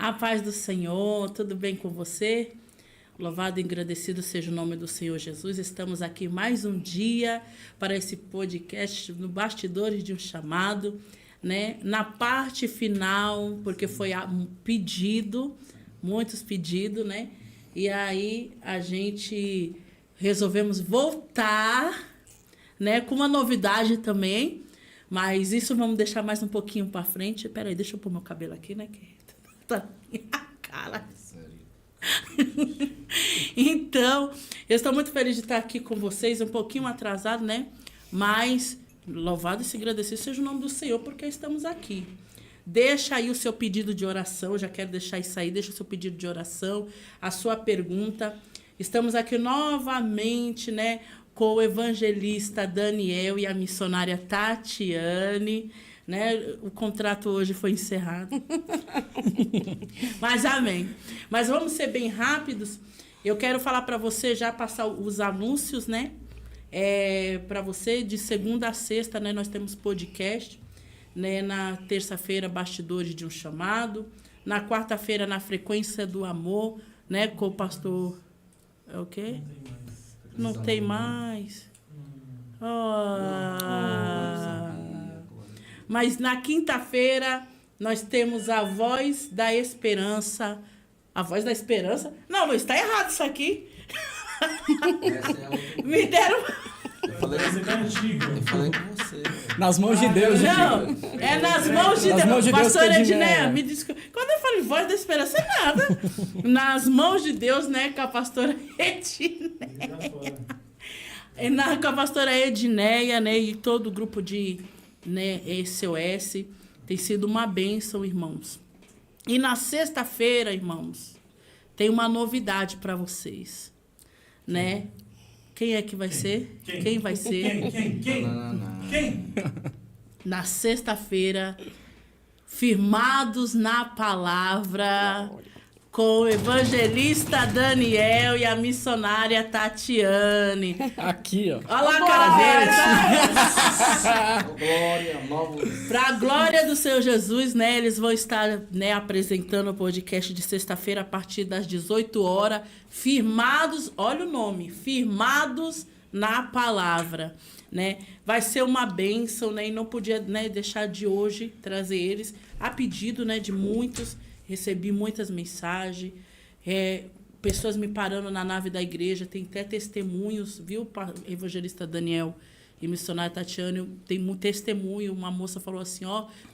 A paz do Senhor, tudo bem com você? Louvado e agradecido seja o nome do Senhor Jesus. Estamos aqui mais um dia para esse podcast no Bastidores de um Chamado, né? Na parte final, porque foi um pedido, muitos pedidos, né? E aí a gente resolvemos voltar, né? Com uma novidade também, mas isso vamos deixar mais um pouquinho para frente. Peraí, deixa eu pôr meu cabelo aqui, né? Que tá minha cara. Então, eu estou muito feliz de estar aqui com vocês, um pouquinho atrasado, né? Mas, louvado e se agradecido seja o nome do Senhor, porque estamos aqui. Deixa aí o seu pedido de oração, já quero deixar isso aí, deixa o seu pedido de oração, a sua pergunta. Estamos aqui novamente, né? Com o evangelista Daniel e a missionária Tatiane, né? O contrato hoje foi encerrado. Mas amém. Mas vamos ser bem rápidos. Eu quero falar para você, já passar os anúncios, né? Para você, de segunda a sexta, né? Nós temos podcast, né? Na terça-feira, Bastidores de um Chamado. Na quarta-feira, na Frequência do Amor, né? Com o pastor... É o quê? Não tem mais. Mas na quinta-feira nós temos a Voz da Esperança. A Voz da Esperança? Não, mas está errado isso aqui. Me deram... Eu falei com você. Nas mãos de Deus, Não, é nas mãos de Deus. Pastora Edneia, me desculpa. Quando eu falo Voz da Esperança, é nada. Nas mãos de Deus, né, com a pastora Edneia. Com a pastora Edneia, né, e todo o grupo de, né, SOS. Tem sido uma bênção, irmãos. E na sexta-feira, irmãos, tem uma novidade para vocês, né? Quem é que vai ser? Quem vai ser? Quem? Na sexta-feira, firmados na palavra, com o evangelista Daniel e a missionária Tatiane. Aqui, ó. Olha lá a cara deles. Glória, novos. Para a glória do Senhor Jesus, né? Eles vão estar, né, apresentando o podcast de sexta-feira a partir das 18 horas. Firmados, olha o nome, firmados na palavra, né? Vai ser uma bênção, né? E não podia, né, deixar de hoje trazer eles a pedido, né, de muitos. Recebi muitas mensagens, pessoas me parando na nave da igreja, tem até testemunhos, viu, evangelista Daniel e missionária Tatiane, tem muito testemunho. Uma moça falou assim,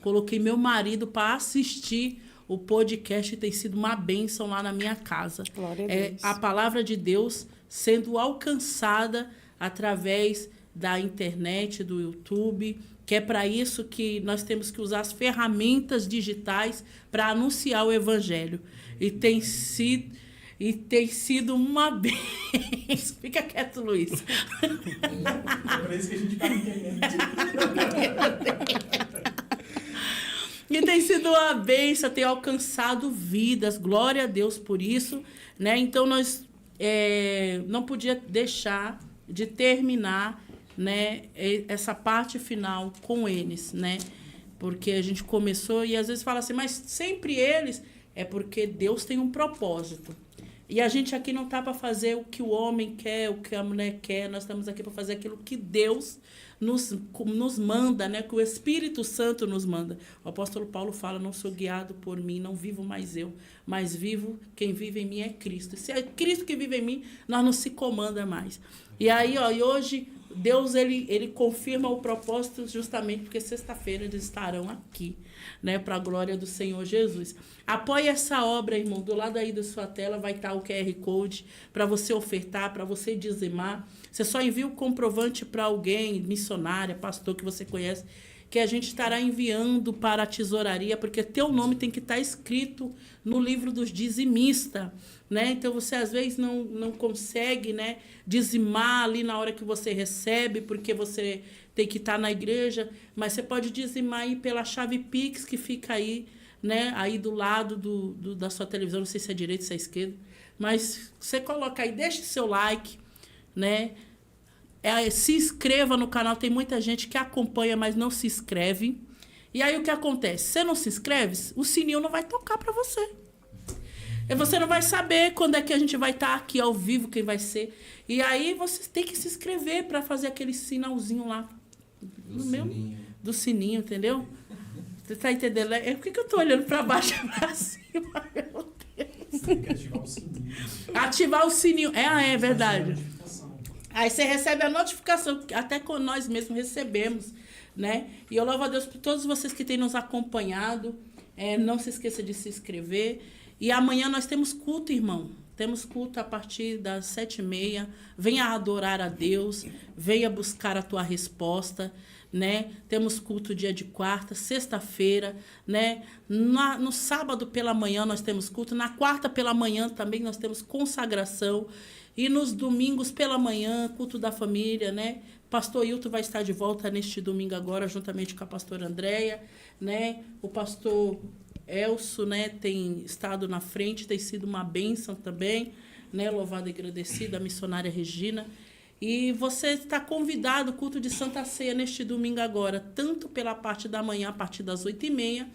coloquei meu marido para assistir o podcast e tem sido uma bênção lá na minha casa. Glória a Deus. A palavra de Deus sendo alcançada através da internet, do YouTube, que é para isso que nós temos que usar as ferramentas digitais para anunciar o evangelho. E tem sido uma bênção. Fica quieto, Luiz. É por isso que a gente vai internet. E tem sido uma bênção, tem alcançado vidas. Glória a Deus por isso, né? Então, nós não podia deixar de terminar, né, essa parte final com eles, né? Porque a gente começou e às vezes fala assim, mas sempre eles, é porque Deus tem um propósito. E a gente aqui não está para fazer o que o homem quer, o que a mulher quer, nós estamos aqui para fazer aquilo que Deus nos manda, né? Que o Espírito Santo nos manda. O apóstolo Paulo fala, não sou guiado por mim, não vivo mais eu, mas quem vive em mim é Cristo. Se é Cristo que vive em mim, nós não se comanda mais. E aí, e hoje, Deus, ele confirma o propósito justamente porque sexta-feira eles estarão aqui, né, para a glória do Senhor Jesus. Apoie essa obra, irmão. Do lado aí da sua tela vai estar o QR Code para você ofertar, para você dizimar. Você só envia o comprovante para alguém, missionária, pastor que você conhece, que a gente estará enviando para a tesouraria, porque teu nome tem que estar escrito no livro dos dizimistas, né? Então, você às vezes não consegue, né, dizimar ali na hora que você recebe, porque você tem que estar na igreja, mas você pode dizimar aí pela chave Pix, que fica aí, né, aí do lado da sua televisão, não sei se é direita ou se é esquerda, mas você coloca aí, deixa seu like, né? Se inscreva no canal, tem muita gente que acompanha, mas não se inscreve. E aí o que acontece? Você não se inscreve, o sininho não vai tocar para você. E você não vai saber quando é que a gente vai estar aqui ao vivo, quem vai ser. E aí você tem que se inscrever para fazer aquele sinalzinho lá. Do sininho, entendeu? Você tá entendendo? Por que eu tô olhando para baixo e para cima? Meu Deus. Você tem que ativar o sininho. Ativar o sininho. É verdade. Aí você recebe a notificação, até com nós mesmos recebemos, né? E eu louvo a Deus por todos vocês que têm nos acompanhado. Não se esqueça de se inscrever. E amanhã nós temos culto, irmão. Temos culto a partir das 7h30. Venha adorar a Deus. Venha buscar a tua resposta, né? Temos culto dia de quarta, sexta-feira, né? No sábado pela manhã nós temos culto. Na quarta pela manhã também nós temos consagração. E nos domingos pela manhã, culto da família, né? Pastor Hilton vai estar de volta neste domingo agora, juntamente com a pastora Andréia, né? O pastor Elcio, né, tem estado na frente, tem sido uma bênção também, né? Louvado e agradecido, a missionária Regina. E você está convidado ao culto de Santa Ceia neste domingo agora, tanto pela parte da manhã, a partir das 8h30,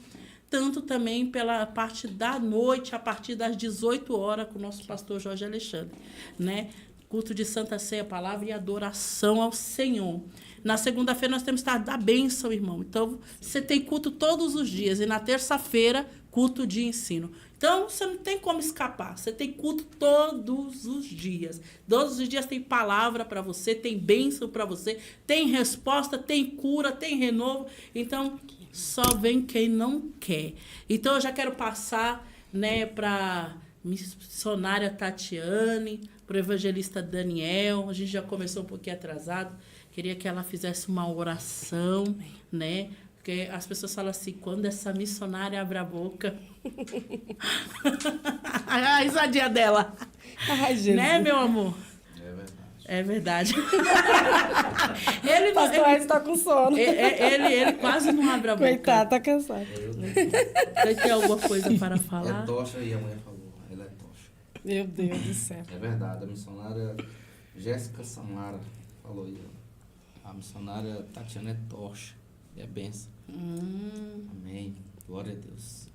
tanto também pela parte da noite, a partir das 18 horas, com o nosso pastor Jorge Alexandre, né? Culto de Santa Ceia, palavra e adoração ao Senhor. Na segunda-feira nós temos tarde da bênção, irmão. Então, você tem culto todos os dias. E na terça-feira, culto de ensino. Então, você não tem como escapar. Você tem culto todos os dias. Todos os dias tem palavra para você, tem bênção para você, tem resposta, tem cura, tem renovo. Então, só vem quem não quer. Então, eu já quero passar, né, para missionária Tatiane, para o evangelista Daniel. A gente já começou um pouquinho atrasado. Queria que ela fizesse uma oração, né? Porque as pessoas falam assim, quando essa missionária abre a boca... a risadinha dela. Ai, Jesus. Né, meu amor? É verdade. Ele não... Pastor Edson tá com sono. Ele quase não abre a boca. Coitado, tá cansado. Você tem alguma coisa para falar? É tocha, e a mulher falou. Ela é tocha. Meu Deus do céu. É verdade. A missionária Jéssica Samara falou aí. A missionária Tatiana é tocha. E é benção. Amém. Glória a Deus.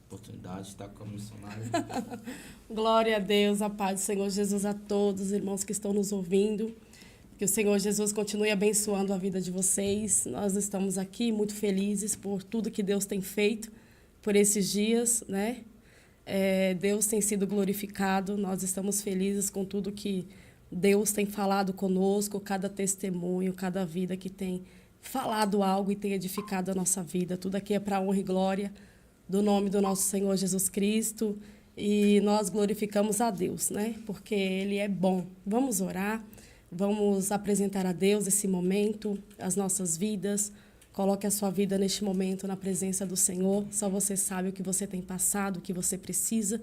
Oportunidade de estar com a missionária. Glória a Deus, a paz do Senhor Jesus a todos os irmãos que estão nos ouvindo. Que o Senhor Jesus continue abençoando a vida de vocês. Nós estamos aqui muito felizes por tudo que Deus tem feito por esses dias, né? Deus tem sido glorificado. Nós estamos felizes com tudo que Deus tem falado conosco, cada testemunho, cada vida que tem falado algo e tem edificado a nossa vida. Tudo aqui é para a honra e glória do nome do nosso Senhor Jesus Cristo. E nós glorificamos a Deus, né? Porque Ele é bom. Vamos orar, vamos apresentar a Deus esse momento, as nossas vidas. Coloque a sua vida neste momento na presença do Senhor. Só você sabe o que você tem passado, o que você precisa.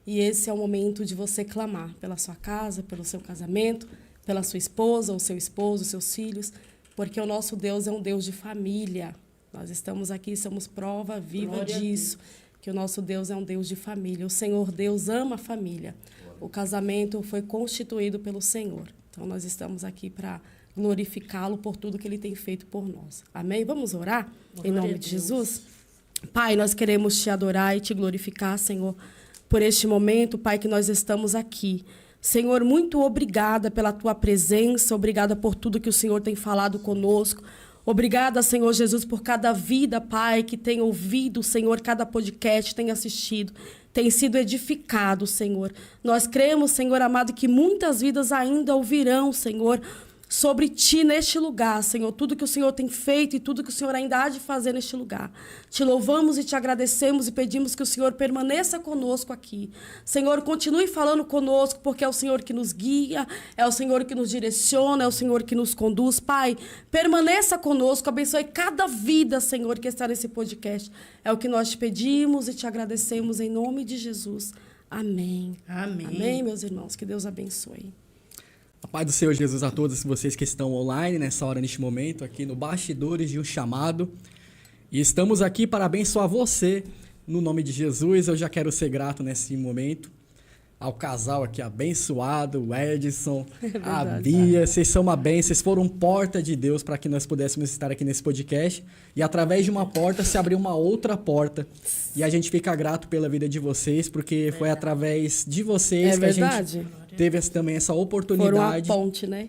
E esse é o momento de você clamar pela sua casa, pelo seu casamento, pela sua esposa, o seu esposo, os seus filhos, porque o nosso Deus é um Deus de família. Nós estamos aqui, somos prova viva Glória disso, que o nosso Deus é um Deus de família. O Senhor Deus ama a família. O casamento foi constituído pelo Senhor. Então, nós estamos aqui para glorificá-lo por tudo que Ele tem feito por nós. Amém? Vamos orar? Glória Em nome de Jesus? Pai, nós queremos Te adorar e Te glorificar, Senhor, por este momento, Pai, que nós estamos aqui. Senhor, muito obrigada pela Tua presença, obrigada por tudo que o Senhor tem falado conosco. Obrigada, Senhor Jesus, por cada vida, Pai, que tem ouvido, Senhor, cada podcast, tem assistido, tem sido edificado, Senhor. Nós cremos, Senhor amado, que muitas vidas ainda ouvirão, Senhor, sobre Ti neste lugar, Senhor, tudo que o Senhor tem feito e tudo que o Senhor ainda há de fazer neste lugar. Te louvamos e Te agradecemos e pedimos que o Senhor permaneça conosco aqui. Senhor, continue falando conosco, porque é o Senhor que nos guia, é o Senhor que nos direciona, é o Senhor que nos conduz. Pai, permaneça conosco, abençoe cada vida, Senhor, que está nesse podcast. É o que nós Te pedimos e Te agradecemos em nome de Jesus. Amém. Amém. Amém, meus irmãos. Que Deus abençoe. A paz do Senhor Jesus a todos vocês que estão online nessa hora, neste momento, aqui no Bastidores de um Chamado. E estamos aqui para abençoar você, no nome de Jesus. Eu já quero ser grato nesse momento ao casal aqui abençoado, o Edson, a verdade. Bia. Vocês são uma bênção, vocês foram porta de Deus para que nós pudéssemos estar aqui nesse podcast. E através de uma porta se abriu uma outra porta. E a gente fica grato pela vida de vocês, porque foi através de vocês É que a verdade. gente teve também essa Foram uma oportunidade. ponte, né?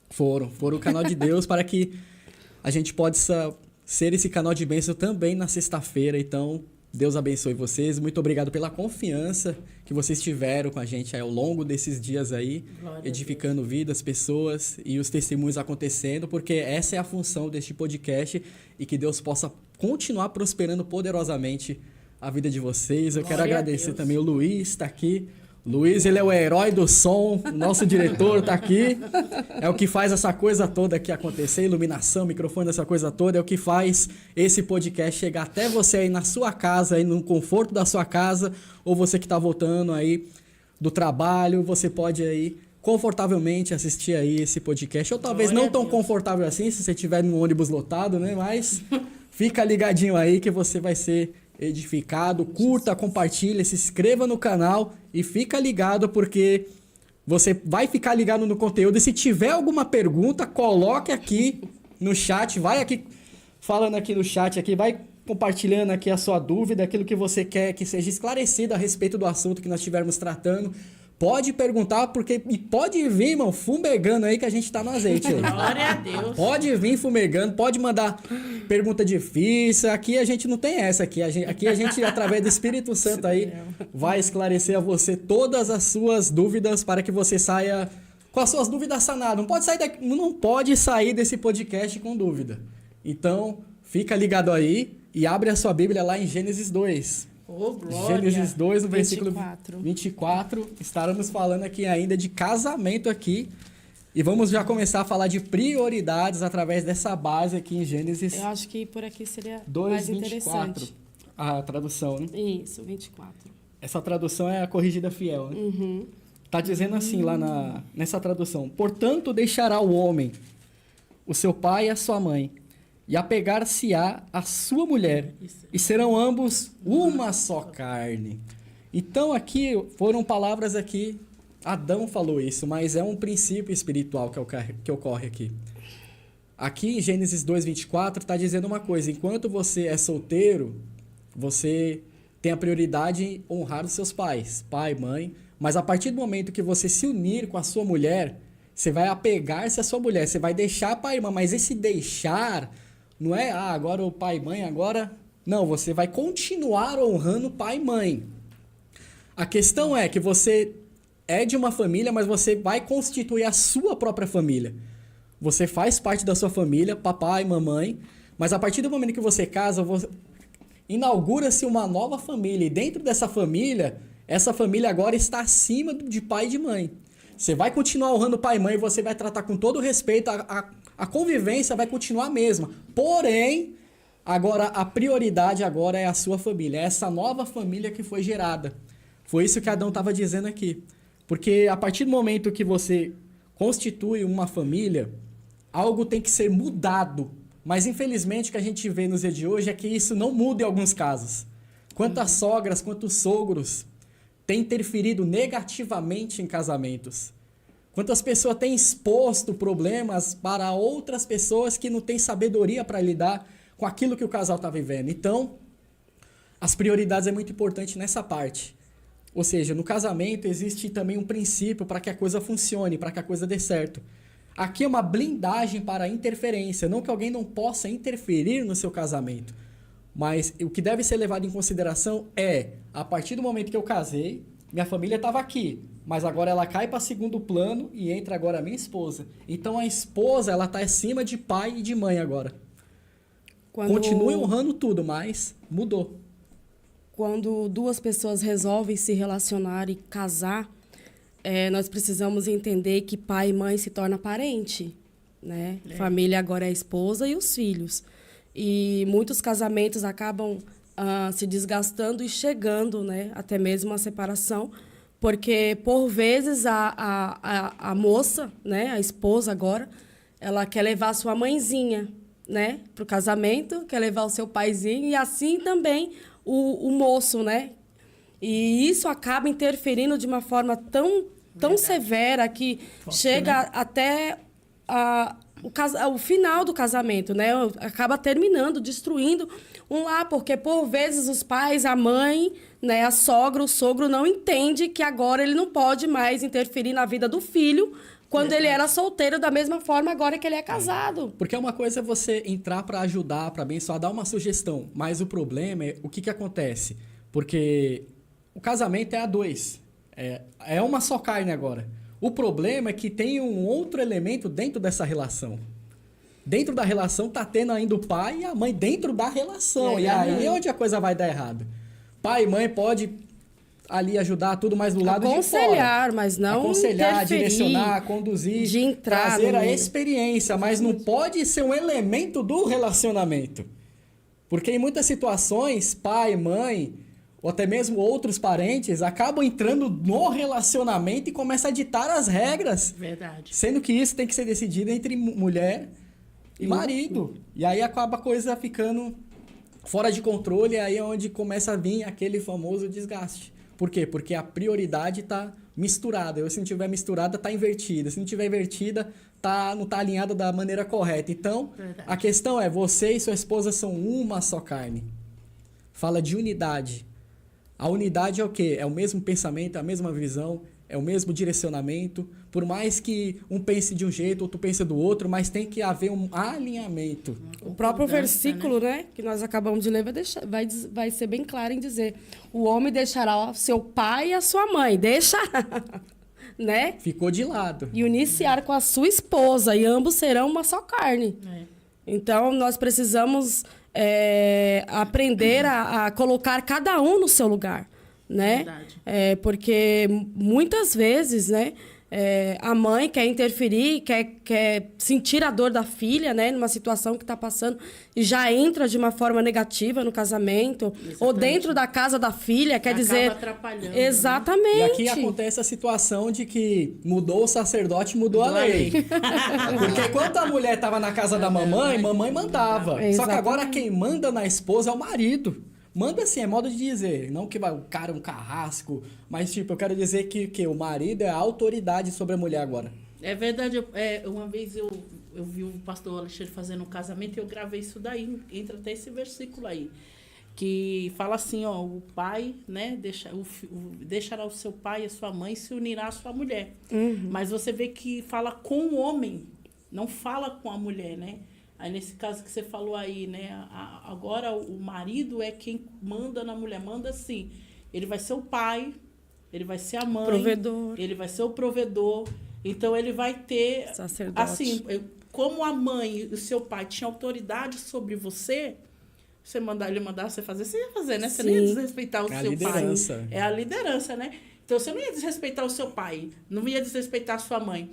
Foram o canal de Deus para que a gente possa ser esse canal de bênção também na sexta-feira. Então, Deus abençoe vocês. Muito obrigado pela confiança que vocês tiveram com a gente aí ao longo desses dias aí, Glória a edificando vidas, pessoas e os testemunhos acontecendo, porque essa é a função deste podcast e que Deus possa continuar prosperando poderosamente a vida de vocês. Eu quero Glória a agradecer Deus. também o Luiz, está aqui. Luiz, ele é o herói do som, nosso diretor tá aqui, é o que faz essa coisa toda aqui acontecer, iluminação, microfone, essa coisa toda, é o que faz esse podcast chegar até você aí na sua casa, aí no conforto da sua casa, ou você que tá voltando aí do trabalho, você pode aí confortavelmente assistir aí esse podcast, ou talvez Glória não a tão Deus. confortável assim, se você estiver num ônibus lotado, né, mas fica ligadinho aí que você vai ser edificado, curta, compartilha, se inscreva no canal e fica ligado porque você vai ficar ligado no conteúdo e se tiver alguma pergunta, coloque aqui no chat, vai aqui falando aqui no chat aqui, vai compartilhando aqui a sua dúvida, aquilo que você quer que seja esclarecido a respeito do assunto que nós estivermos tratando. Pode perguntar, e pode vir, irmão, fumegando aí que a gente tá no azeite aí. Glória a Deus. Pode vir fumegando, pode mandar pergunta difícil. Aqui a gente não tem essa. Aqui a gente através do Espírito Santo aí, vai esclarecer a você todas as suas dúvidas para que você saia com as suas dúvidas sanadas. Não pode sair desse podcast com dúvida. Então, fica ligado aí e abre a sua Bíblia lá em Gênesis 2. Oh, glória. Gênesis 2, no versículo 24. 24. Estaremos falando aqui ainda de casamento aqui. E vamos já começar a falar de prioridades através dessa base aqui em Gênesis Eu acho que por aqui seria 2, mais 24. interessante. A tradução, né? Isso, 24. Essa tradução é a corrigida fiel, né? Uhum. Tá dizendo assim lá nessa tradução. Portanto, deixará o homem, o seu pai e a sua mãe, e apegar-se-á a sua mulher, e serão ambos uma só carne. Então aqui foram palavras aqui, Adão falou isso, mas é um princípio espiritual que ocorre aqui. Aqui em Gênesis 2:24 está dizendo uma coisa: enquanto você é solteiro, você tem a prioridade em honrar os seus pais, pai, mãe, mas a partir do momento que você se unir com a sua mulher, você vai apegar-se à sua mulher, você vai deixar pai e mãe, mas esse deixar não é, agora o pai e mãe, agora... Não, você vai continuar honrando pai e mãe. A questão é que você é de uma família, mas você vai constituir a sua própria família. Você faz parte da sua família, papai, mamãe, mas a partir do momento que você casa, inaugura-se uma nova família. E dentro dessa família, essa família agora está acima de pai e de mãe. Você vai continuar honrando pai e mãe, você vai tratar com todo respeito, a convivência vai continuar a mesma. Porém, agora a prioridade agora é a sua família, é essa nova família que foi gerada. Foi isso que Adão estava dizendo aqui. Porque a partir do momento que você constitui uma família, algo tem que ser mudado. Mas infelizmente o que a gente vê nos dias de hoje é que isso não muda em alguns casos. Quantas sogras, quantos sogros têm interferido negativamente em casamentos? Quantas pessoas têm exposto problemas para outras pessoas que não têm sabedoria para lidar com aquilo que o casal está vivendo? Então, as prioridades é muito importante nessa parte. Ou seja, no casamento existe também um princípio para que a coisa funcione, para que a coisa dê certo. Aqui é uma blindagem para a interferência, não que alguém não possa interferir no seu casamento. Mas o que deve ser levado em consideração é, a partir do momento que eu casei, minha família estava aqui, mas agora ela cai para segundo plano e entra agora a minha esposa. Então a esposa, ela está acima de pai e de mãe agora. Continue honrando tudo, mas mudou. Quando duas pessoas resolvem se relacionar e casar, nós precisamos entender que pai e mãe se torna parente, né? Família agora é a esposa e os filhos. E muitos casamentos acabam se desgastando e chegando, né, até mesmo a separação, porque, por vezes, a moça, né, a esposa agora, ela quer levar a sua mãezinha, né, para o casamento, quer levar o seu paizinho, e assim também o moço, né? E isso acaba interferindo de uma forma tão severa que chega até o final do casamento, né? Acaba terminando, destruindo um lar, porque por vezes os pais, a mãe, né, a sogra, o sogro não entende que agora ele não pode mais interferir na vida do filho quando ele era solteiro, da mesma forma agora que ele é casado. Porque uma coisa é você entrar para ajudar, para abençoar, dar uma sugestão, mas o problema é o que acontece. Porque o casamento é a dois, é uma só carne agora. O problema é que tem um outro elemento dentro dessa relação. Dentro da relação tá tendo ainda o pai e a mãe dentro da relação. E aí é onde a coisa vai dar errado. Pai e mãe pode ali ajudar tudo, mas do lado de fora. Aconselhar, mas não aconselhar, interferir, direcionar, conduzir, de entrar trazer no a meio. experiência, mas não pode ser um elemento do relacionamento. Porque em muitas situações, pai, mãe, ou até mesmo outros parentes, acabam entrando no relacionamento e começam a ditar as regras. Verdade. Sendo que isso tem que ser decidido entre mulher e marido. E aí acaba a coisa ficando fora de controle, aí é onde começa a vir aquele famoso desgaste. Por quê? Porque a prioridade está misturada. Se não tiver misturada, está invertida. Se não tiver invertida, não está alinhada da maneira correta. Então, Verdade. a questão é, você e sua esposa são uma só carne. Fala de unidade. A unidade é o quê? É o mesmo pensamento, é a mesma visão, é o mesmo direcionamento. Por mais que um pense de um jeito, outro pense do outro, mas tem que haver um alinhamento. O próprio Concordância, versículo, né, que nós acabamos de ler, vai ser bem claro em dizer: o homem deixará seu pai e a sua mãe, deixará, né? Ficou de lado. E unir-se-á com a sua esposa, e ambos serão uma só carne. É. Então, nós precisamos aprender a colocar cada um no seu lugar, né? Verdade. Porque muitas vezes, né, a mãe quer interferir, quer sentir a dor da filha, né, numa situação que está passando, e já entra de uma forma negativa no casamento, ou dentro da casa da filha, quer Acaba dizer... atrapalhando, né? Exatamente. E aqui acontece a situação de que mudou o sacerdote, mudou a lei. Porque enquanto a mulher estava na casa da mamãe mandava. Só que Exatamente. agora quem manda na esposa é o marido. Manda assim, é modo de dizer. Não que o cara é um carrasco, mas tipo, eu quero dizer que o marido é a autoridade sobre a mulher agora. É verdade. Uma vez eu vi o pastor Alexandre fazendo um casamento e eu gravei isso daí. Entra até esse versículo aí. Que fala assim, ó, o pai, né, deixará o seu pai e a sua mãe, se unirá à sua mulher. Mas você vê que fala com o homem, não fala com a mulher, né? Aí, nesse caso que você falou aí, né? Agora, o marido é quem manda na mulher. Manda assim. Ele vai ser o pai, ele vai ser a mãe. Provedor. Ele vai ser o provedor. Então, ele vai ter... Sacerdote. Assim, como a mãe e o seu pai tinham autoridade sobre você, ele mandar você fazer, você ia fazer, né? Você não ia Sim. desrespeitar o É a seu liderança. pai. É a liderança, né? Então, você não ia desrespeitar o seu pai. Não ia desrespeitar a sua mãe.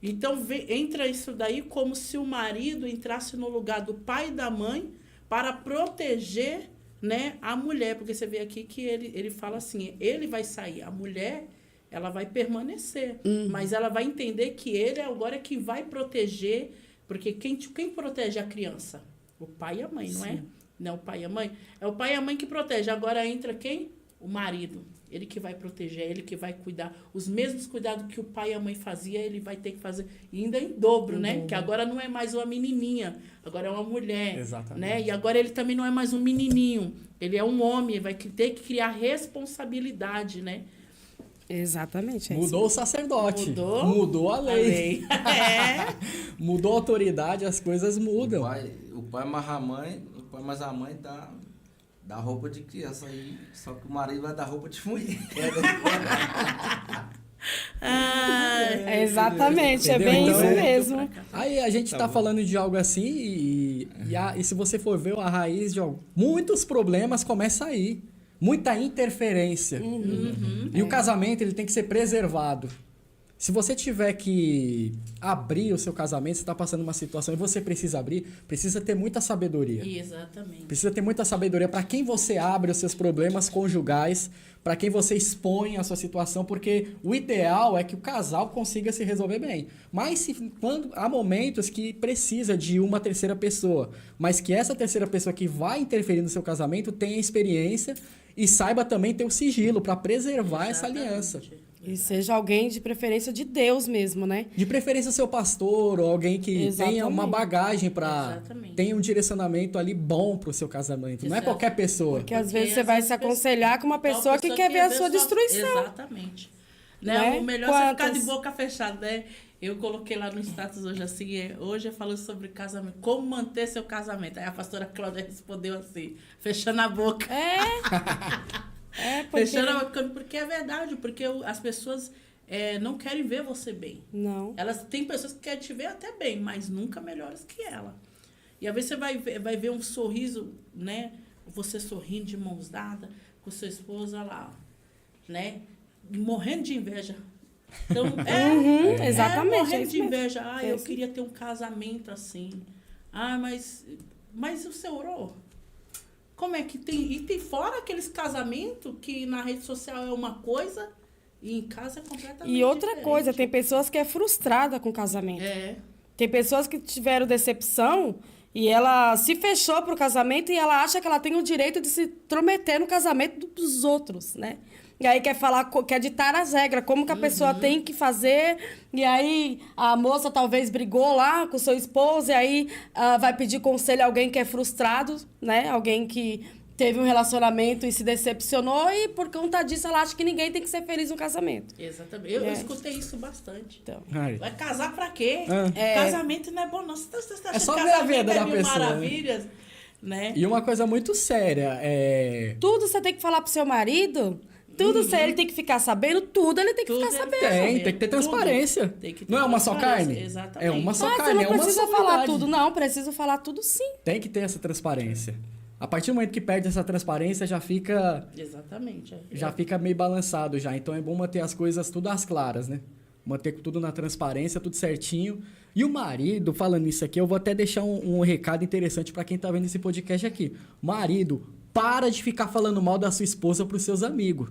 Então, entra isso daí como se o marido entrasse no lugar do pai e da mãe para proteger, né, a mulher. Porque você vê aqui que ele fala assim, ele vai sair, a mulher, ela vai permanecer. Mas ela vai entender que ele agora é que vai proteger, porque quem protege a criança? O pai e a mãe, não é? Não é o pai e a mãe? É o pai e a mãe que protege. Agora entra quem? O marido. Ele que vai proteger, ele que vai cuidar. Os mesmos cuidados que o pai e a mãe faziam, ele vai ter que fazer ainda em dobro, né? Que agora não é mais uma menininha, agora é uma mulher. Exatamente. Né? E agora ele também não é mais um menininho. Ele é um homem, vai ter que criar responsabilidade, né? Exatamente. Mudou o sacerdote. Mudou a lei. É. Mudou a autoridade, as coisas mudam. O pai amarra a mãe, mas a mãe dá roupa de criança aí, só que o marido vai dar roupa de mulher. Exatamente, é Entendeu? bem Então, isso mesmo. Aí a gente tá falando de algo assim e se você for ver a raiz de muitos problemas começa aí. Muita interferência. E o casamento ele tem que ser preservado. Se você tiver que abrir o seu casamento, você está passando uma situação e você precisa abrir, precisa ter muita sabedoria. Exatamente. Precisa ter muita sabedoria para quem você abre os seus problemas conjugais, para quem você expõe a sua situação, porque o ideal é que o casal consiga se resolver bem. Mas quando há momentos que precisa de uma terceira pessoa, mas que essa terceira pessoa que vai interferir no seu casamento tenha experiência e saiba também ter o sigilo para preservar essa aliança. E seja alguém de preferência de Deus mesmo, né? De preferência seu pastor ou alguém que tenha uma Exatamente. bagagem para Exatamente. tenha um direcionamento ali bom pro seu casamento. Não é qualquer pessoa. Porque às Porque vezes você às vai vezes se aconselhar com uma pessoa que quer ver a sua destruição. Exatamente. Né? Né? O melhor é você ficar Quantas- de boca fechada, né? Eu coloquei lá no status hoje assim, hoje eu falando sobre casamento, como manter seu casamento. Aí a pastora Cláudia respondeu assim, fechando a boca. Porque... Fechando a boca, porque é verdade, porque as pessoas não querem ver você bem. Não. Elas tem pessoas que querem te ver até bem, mas nunca melhores que ela. E às vezes você vai ver um sorriso, né? Você sorrindo de mãos dadas com sua esposa lá, né? Morrendo de inveja. Então, exatamente, é morrendo isso de mesmo. inveja. Ah, É eu isso. queria ter um casamento assim. Ah, mas você orou? Como é que tem? E tem fora aqueles casamentos que na rede social é uma coisa e em casa é completamente E outra diferente. coisa, tem pessoas que é frustrada com o casamento. É. Tem pessoas que tiveram decepção e ela se fechou pro casamento e ela acha que ela tem o direito de se intrometer no casamento dos outros, né? E aí quer falar, quer ditar as regras, como que a pessoa tem que fazer. E aí a moça talvez brigou lá com o seu esposo e aí vai pedir conselho a alguém que é frustrado, né? Alguém que teve um relacionamento e se decepcionou e por conta disso ela acha que ninguém tem que ser feliz no casamento. Exatamente. Eu escutei isso bastante. Então, Ai. Vai casar pra quê? Ah. Casamento não é bom, não. Você tá achando É só que ver a casamento vida é da mil pessoa, né? maravilhas, né? E uma coisa muito séria é... tudo você tem que falar pro seu marido, tudo ele tem que ficar sabendo, tudo ele tem que Tudo ficar ele sabendo. Tem que ter Tudo. transparência. Tem que ter não é uma só transparência, carne? exatamente. É uma só Ah, você carne, não é uma precisa só falar verdade. tudo, não. Preciso falar tudo sim. Tem que ter essa transparência. A partir do momento que perde essa transparência, já fica Exatamente. meio balançado já. Então é bom manter as coisas tudo às claras, né? Manter tudo na transparência, tudo certinho. E o marido, falando isso aqui, eu vou até deixar um recado interessante para quem tá vendo esse podcast aqui. Marido, para de ficar falando mal da sua esposa pros seus amigos.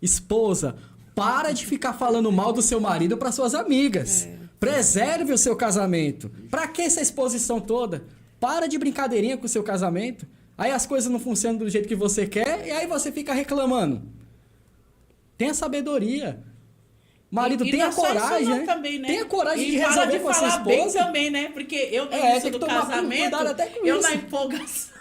Esposa, para de ficar falando mal do seu marido para suas amigas. Preserve o seu casamento. Pra que essa exposição toda? Para de brincadeirinha com o seu casamento. Aí as coisas não funcionam do jeito que você quer e aí você fica reclamando. Tenha sabedoria. Marido, E tenha não é só isso coragem, não né? também, né? Tenha coragem E de para resolver com a sua falar bem esposa. também, né? Porque eu no tem início que do tomar casamento, cuidado até com eu isso. na empolgação.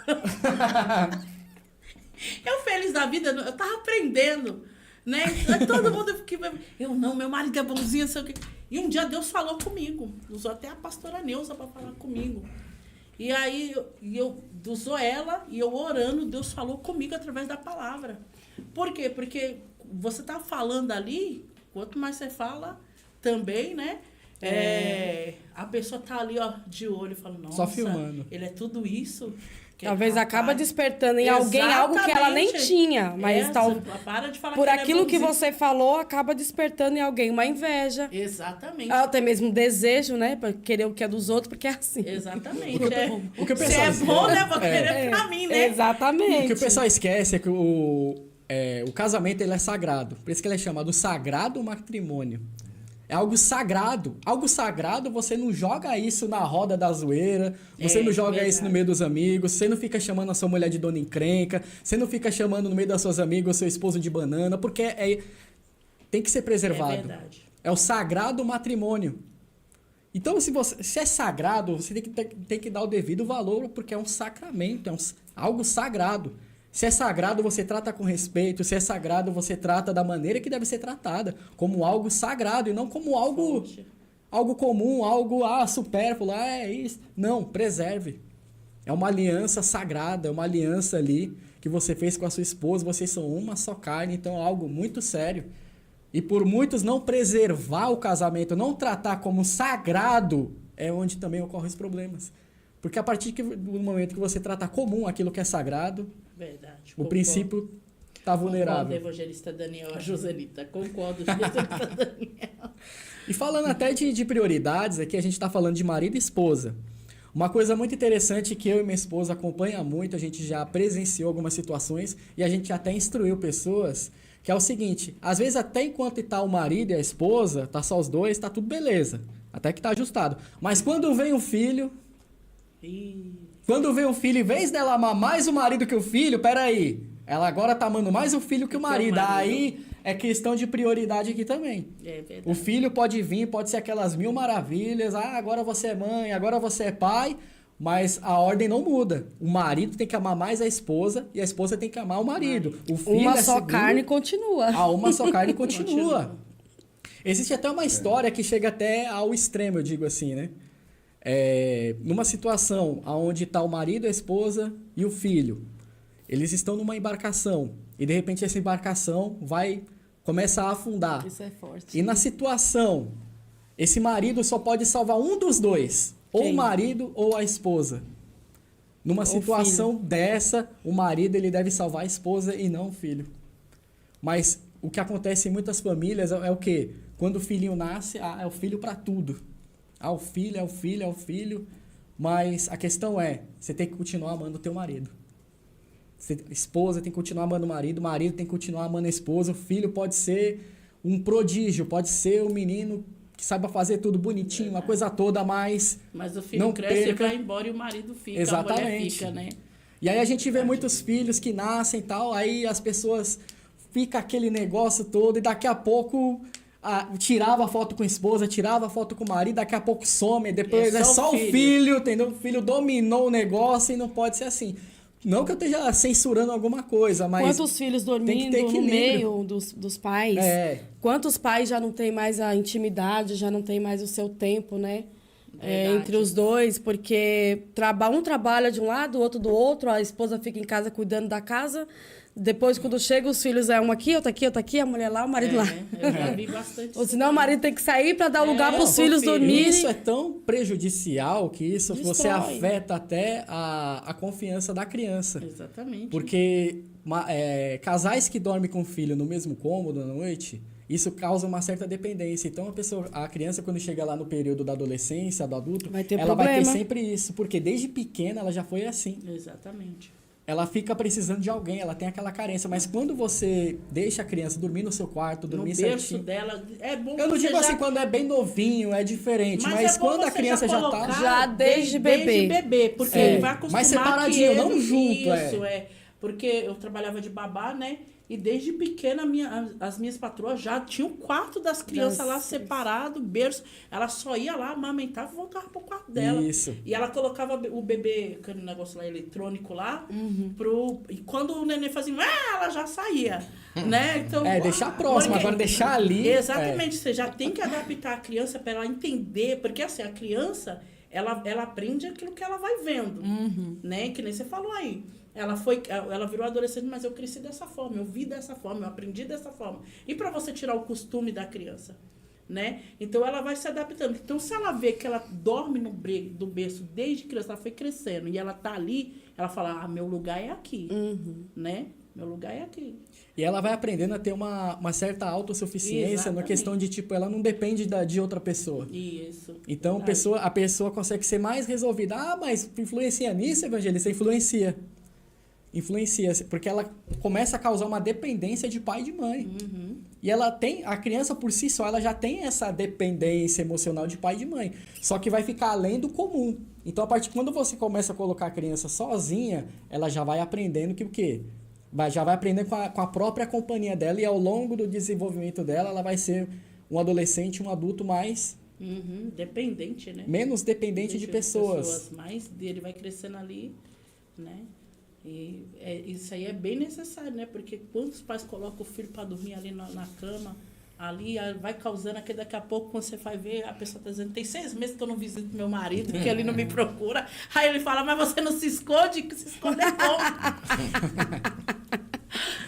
Eu feliz da vida, eu tava aprendendo, né? Todo mundo fica... Eu não, meu marido é bonzinho, não sei o quê. E um dia Deus falou comigo. Usou até a pastora Neuza para falar comigo. E aí, usou ela e eu orando, Deus falou comigo através da palavra. Por quê? Porque você tá falando ali, quanto mais você fala, também, né? A pessoa tá ali, ó, de olho, falando, nossa, Só filmando. ele é tudo isso. Que Talvez rapaz. acaba despertando em alguém algo que ela nem Exatamente. tinha. Mas Para de falar por que ele é aquilo que bonzinho. você falou, acaba despertando em alguém uma inveja. Exatamente. Até mesmo um desejo, né? Pra querer o que é dos outros, porque é assim. Exatamente. o que o Se pessoal é bom, né? Vou querer pra mim, né? Exatamente. O que o pessoal esquece é que o casamento ele é sagrado. Por isso que ele é chamado sagrado matrimônio. É algo sagrado. Algo sagrado, você não joga isso na roda da zoeira, você não joga isso no meio dos amigos, você não fica chamando a sua mulher de dona encrenca, você não fica chamando no meio das suas amigas o seu esposo de banana, porque tem que ser preservado. É verdade. É o sagrado matrimônio. Então, se é sagrado, você tem que dar o devido valor, porque é um sacramento, algo sagrado. Se é sagrado, você trata com respeito. Se é sagrado, você trata da maneira que deve ser tratada, como algo sagrado e não como algo comum, algo supérfluo, é isso. Não, preserve. É uma aliança sagrada, é uma aliança ali que você fez com a sua esposa, vocês são uma só carne, então é algo muito sério. E por muitos não preservar o casamento, não tratar como sagrado, é onde também ocorrem os problemas. Porque a partir do momento que você trata comum aquilo que é sagrado, Verdade. o princípio está vulnerável. Concordo, evangelista Daniel, a Joselita. Concordo, Joselita Daniel. E falando até de prioridades, aqui a gente está falando de marido e esposa. Uma coisa muito interessante que eu e minha esposa acompanha muito, a gente já presenciou algumas situações e a gente até instruiu pessoas, que é o seguinte, às vezes até enquanto está o marido e a esposa, tá só os dois, tá tudo beleza, até que tá ajustado. Mas quando vem o filho, em vez dela amar mais o marido que o filho, peraí, ela agora tá amando mais o filho que o marido. Aí é questão de prioridade aqui também. É verdade. O filho pode vir, pode ser aquelas 1000 maravilhas, agora você é mãe, agora você é pai, mas a ordem não muda. O marido tem que amar mais a esposa e a esposa tem que amar o marido. O filho Uma é só segundo, carne continua. uma só carne continua. Existe até uma história que chega até ao extremo, eu digo assim, né? Numa situação onde está o marido, a esposa e o filho. Eles estão numa embarcação e de repente essa embarcação começa a afundar. Isso é forte. E na situação, esse marido só pode salvar um dos dois, ou Quem? o marido ou a esposa. Numa situação dessa, o marido ele deve salvar a esposa e não o filho. Mas o que acontece em muitas famílias é o quê? Quando o filhinho nasce, é o filho para tudo. O filho, é o filho, é o filho. Mas a questão você tem que continuar amando o teu marido. A esposa tem que continuar amando o marido tem que continuar amando a esposa, o filho pode ser um prodígio, pode ser um menino que saiba fazer tudo bonitinho, uma coisa toda, mas o filho não cresce e perca. vai embora e o marido fica, Exatamente. a mulher fica, né? E aí a gente vê muitos filhos que nascem e tal, aí as pessoas fica aquele negócio todo e daqui a pouco tirava a foto com a esposa, tirava a foto com o marido, daqui a pouco some, depois é só o filho, entendeu? O filho dominou o negócio e não pode ser assim. Não que eu esteja censurando alguma coisa, mas... Quantos filhos dormindo no meio dos pais? Quantos pais já não têm mais a intimidade, já não tem mais o seu tempo, né? Entre os dois, porque um trabalha de um lado, o outro do outro, a esposa fica em casa cuidando da casa. Depois, quando chega, os filhos um aqui, outro aqui, a mulher lá, o marido lá. Eu já vi bastante. Ou senão o marido tem que sair para dar lugar para os filhos dormirem. Isso é tão prejudicial que isso Destrói. você afeta até a confiança da criança. Exatamente. Porque casais que dormem com o filho no mesmo cômodo à noite, isso causa uma certa dependência. Então a criança, quando chega lá no período da adolescência, do adulto, vai ter ela vai ter sempre isso. Porque desde pequena ela já foi assim. Exatamente. Ela fica precisando de alguém, ela tem aquela carência. Mas quando você deixa a criança dormir no seu quarto, dormir no berço certinho... dela, é bom. Eu não digo assim, quando é bem novinho, é diferente. Mas quando a criança já tá... Já desde bebê. Desde bebê, porque ele vai acostumar. Mas separadinho, não junto. Isso, porque eu trabalhava de babá, né? E desde pequena, as minhas patroas já tinham o quarto das crianças lá separado, berço. Ela só ia lá, amamentava e voltava pro quarto dela. Isso. E ela colocava o bebê, aquele negócio lá eletrônico lá, e quando o neném fazia, ela já saía. Né? Então, deixar próximo, agora deixar ali. Exatamente, você já tem que adaptar a criança para ela entender, porque assim, a criança, ela aprende aquilo que ela vai vendo, né? Que nem você falou aí. Ela virou adolescente, mas eu cresci dessa forma, eu vi dessa forma, eu aprendi dessa forma. E para você tirar o costume da criança, né? Então ela vai se adaptando. Então se ela vê que ela dorme do berço desde criança, ela foi crescendo e ela tá ali, ela fala, meu lugar é aqui, né? Meu lugar é aqui. E ela vai aprendendo a ter uma certa autossuficiência na questão de, ela não depende de outra pessoa. Isso. Então a pessoa consegue ser mais resolvida. Mas influencia nisso, evangelista? Influencia, porque ela começa a causar uma dependência de pai e de mãe. E a criança por si só, ela já tem essa dependência emocional de pai e de mãe. Só que vai ficar além do comum. Então, quando você começa a colocar a criança sozinha, ela já vai aprendendo que o quê? Já vai aprender com a própria companhia dela e ao longo do desenvolvimento dela, ela vai ser um adolescente, um adulto mais... dependente, né? Menos dependente de pessoas. Mais dele vai crescendo ali, né? E isso aí é bem necessário, né? Porque quando os pais colocam o filho para dormir ali na cama, ali vai causando que daqui a pouco, quando você vai ver, a pessoa está dizendo, tem 6 meses que eu não visito meu marido, que ele não me procura. Aí ele fala, mas você não se esconde? Que se esconder como?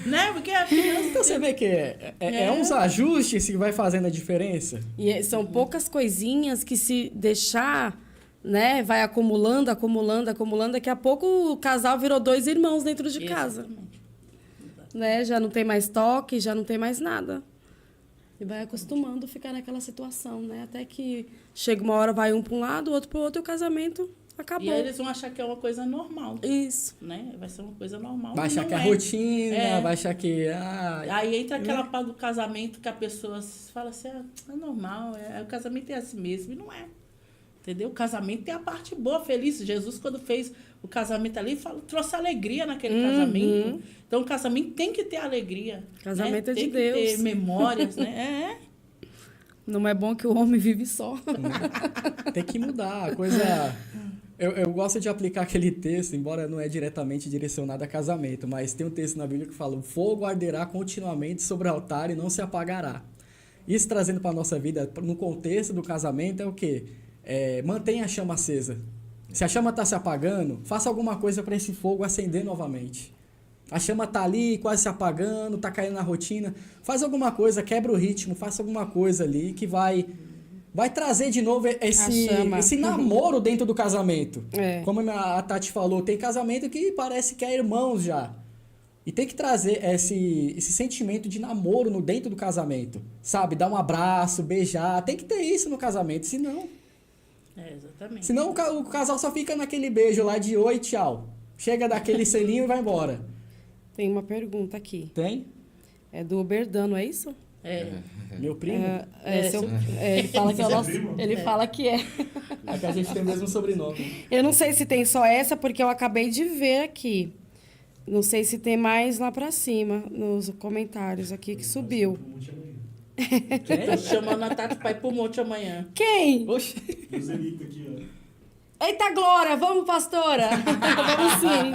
Né? Porque a criança... Então você vê que é uns ajustes que vai fazendo a diferença. E são poucas coisinhas que se deixar... Né? Vai acumulando. Daqui a pouco o casal virou 2 irmãos dentro de casa. Exatamente. Né? Já não tem mais toque, já não tem mais nada. E vai acostumando a ficar naquela situação, né? Até que chega uma hora, vai um para um lado, o outro para o outro, e o casamento acabou. E aí eles vão achar que é uma coisa normal, Isso. né? Vai ser uma coisa normal. Vai achar Não que é é. rotina, É. vai achar que... Aí entra aquela parte do casamento que a pessoa fala assim, é normal, o casamento é assim mesmo, e não é. Entendeu? O casamento tem a parte boa, feliz. Jesus, quando fez o casamento ali, trouxe alegria naquele casamento. Então, o casamento tem que ter alegria. Casamento né? é de Tem que Deus. ter memórias, né? Não é bom que o homem vive só. Tem que mudar. A coisa... Eu gosto de aplicar aquele texto, embora não é diretamente direcionado a casamento, mas tem um texto na Bíblia que fala: o fogo arderá continuamente sobre o altar e não se apagará. Isso trazendo para a nossa vida, no contexto do casamento, é o quê? Mantenha a chama acesa. Se a chama está se apagando, faça alguma coisa para esse fogo acender novamente. A chama está ali, quase se apagando, está caindo na rotina. Faz alguma coisa, quebra o ritmo, faça alguma coisa ali que vai trazer de novo esse namoro dentro do casamento. Como a Tati falou, tem casamento que parece que é irmãos já. E tem que trazer esse sentimento de namoro dentro do casamento. Sabe? Dar um abraço, beijar. Tem que ter isso no casamento, senão... Exatamente. Senão o casal só fica naquele beijo lá de oi, tchau. Chega daquele selinho e vai embora. Tem uma pergunta aqui. Tem? É do Oberdano, é isso? Meu primo? Ele fala que é o nosso. Ele fala que é. É que a gente tem o mesmo sobrenome. Eu não sei se tem só essa, porque eu acabei de ver aqui. Não sei se tem mais lá pra cima, nos comentários aqui que subiu. Tô chamando a Tati pra ir pro monte amanhã. Quem? Oxe. Joselito aqui, ó. Eita, Glória! Vamos, pastora! Vamos sim.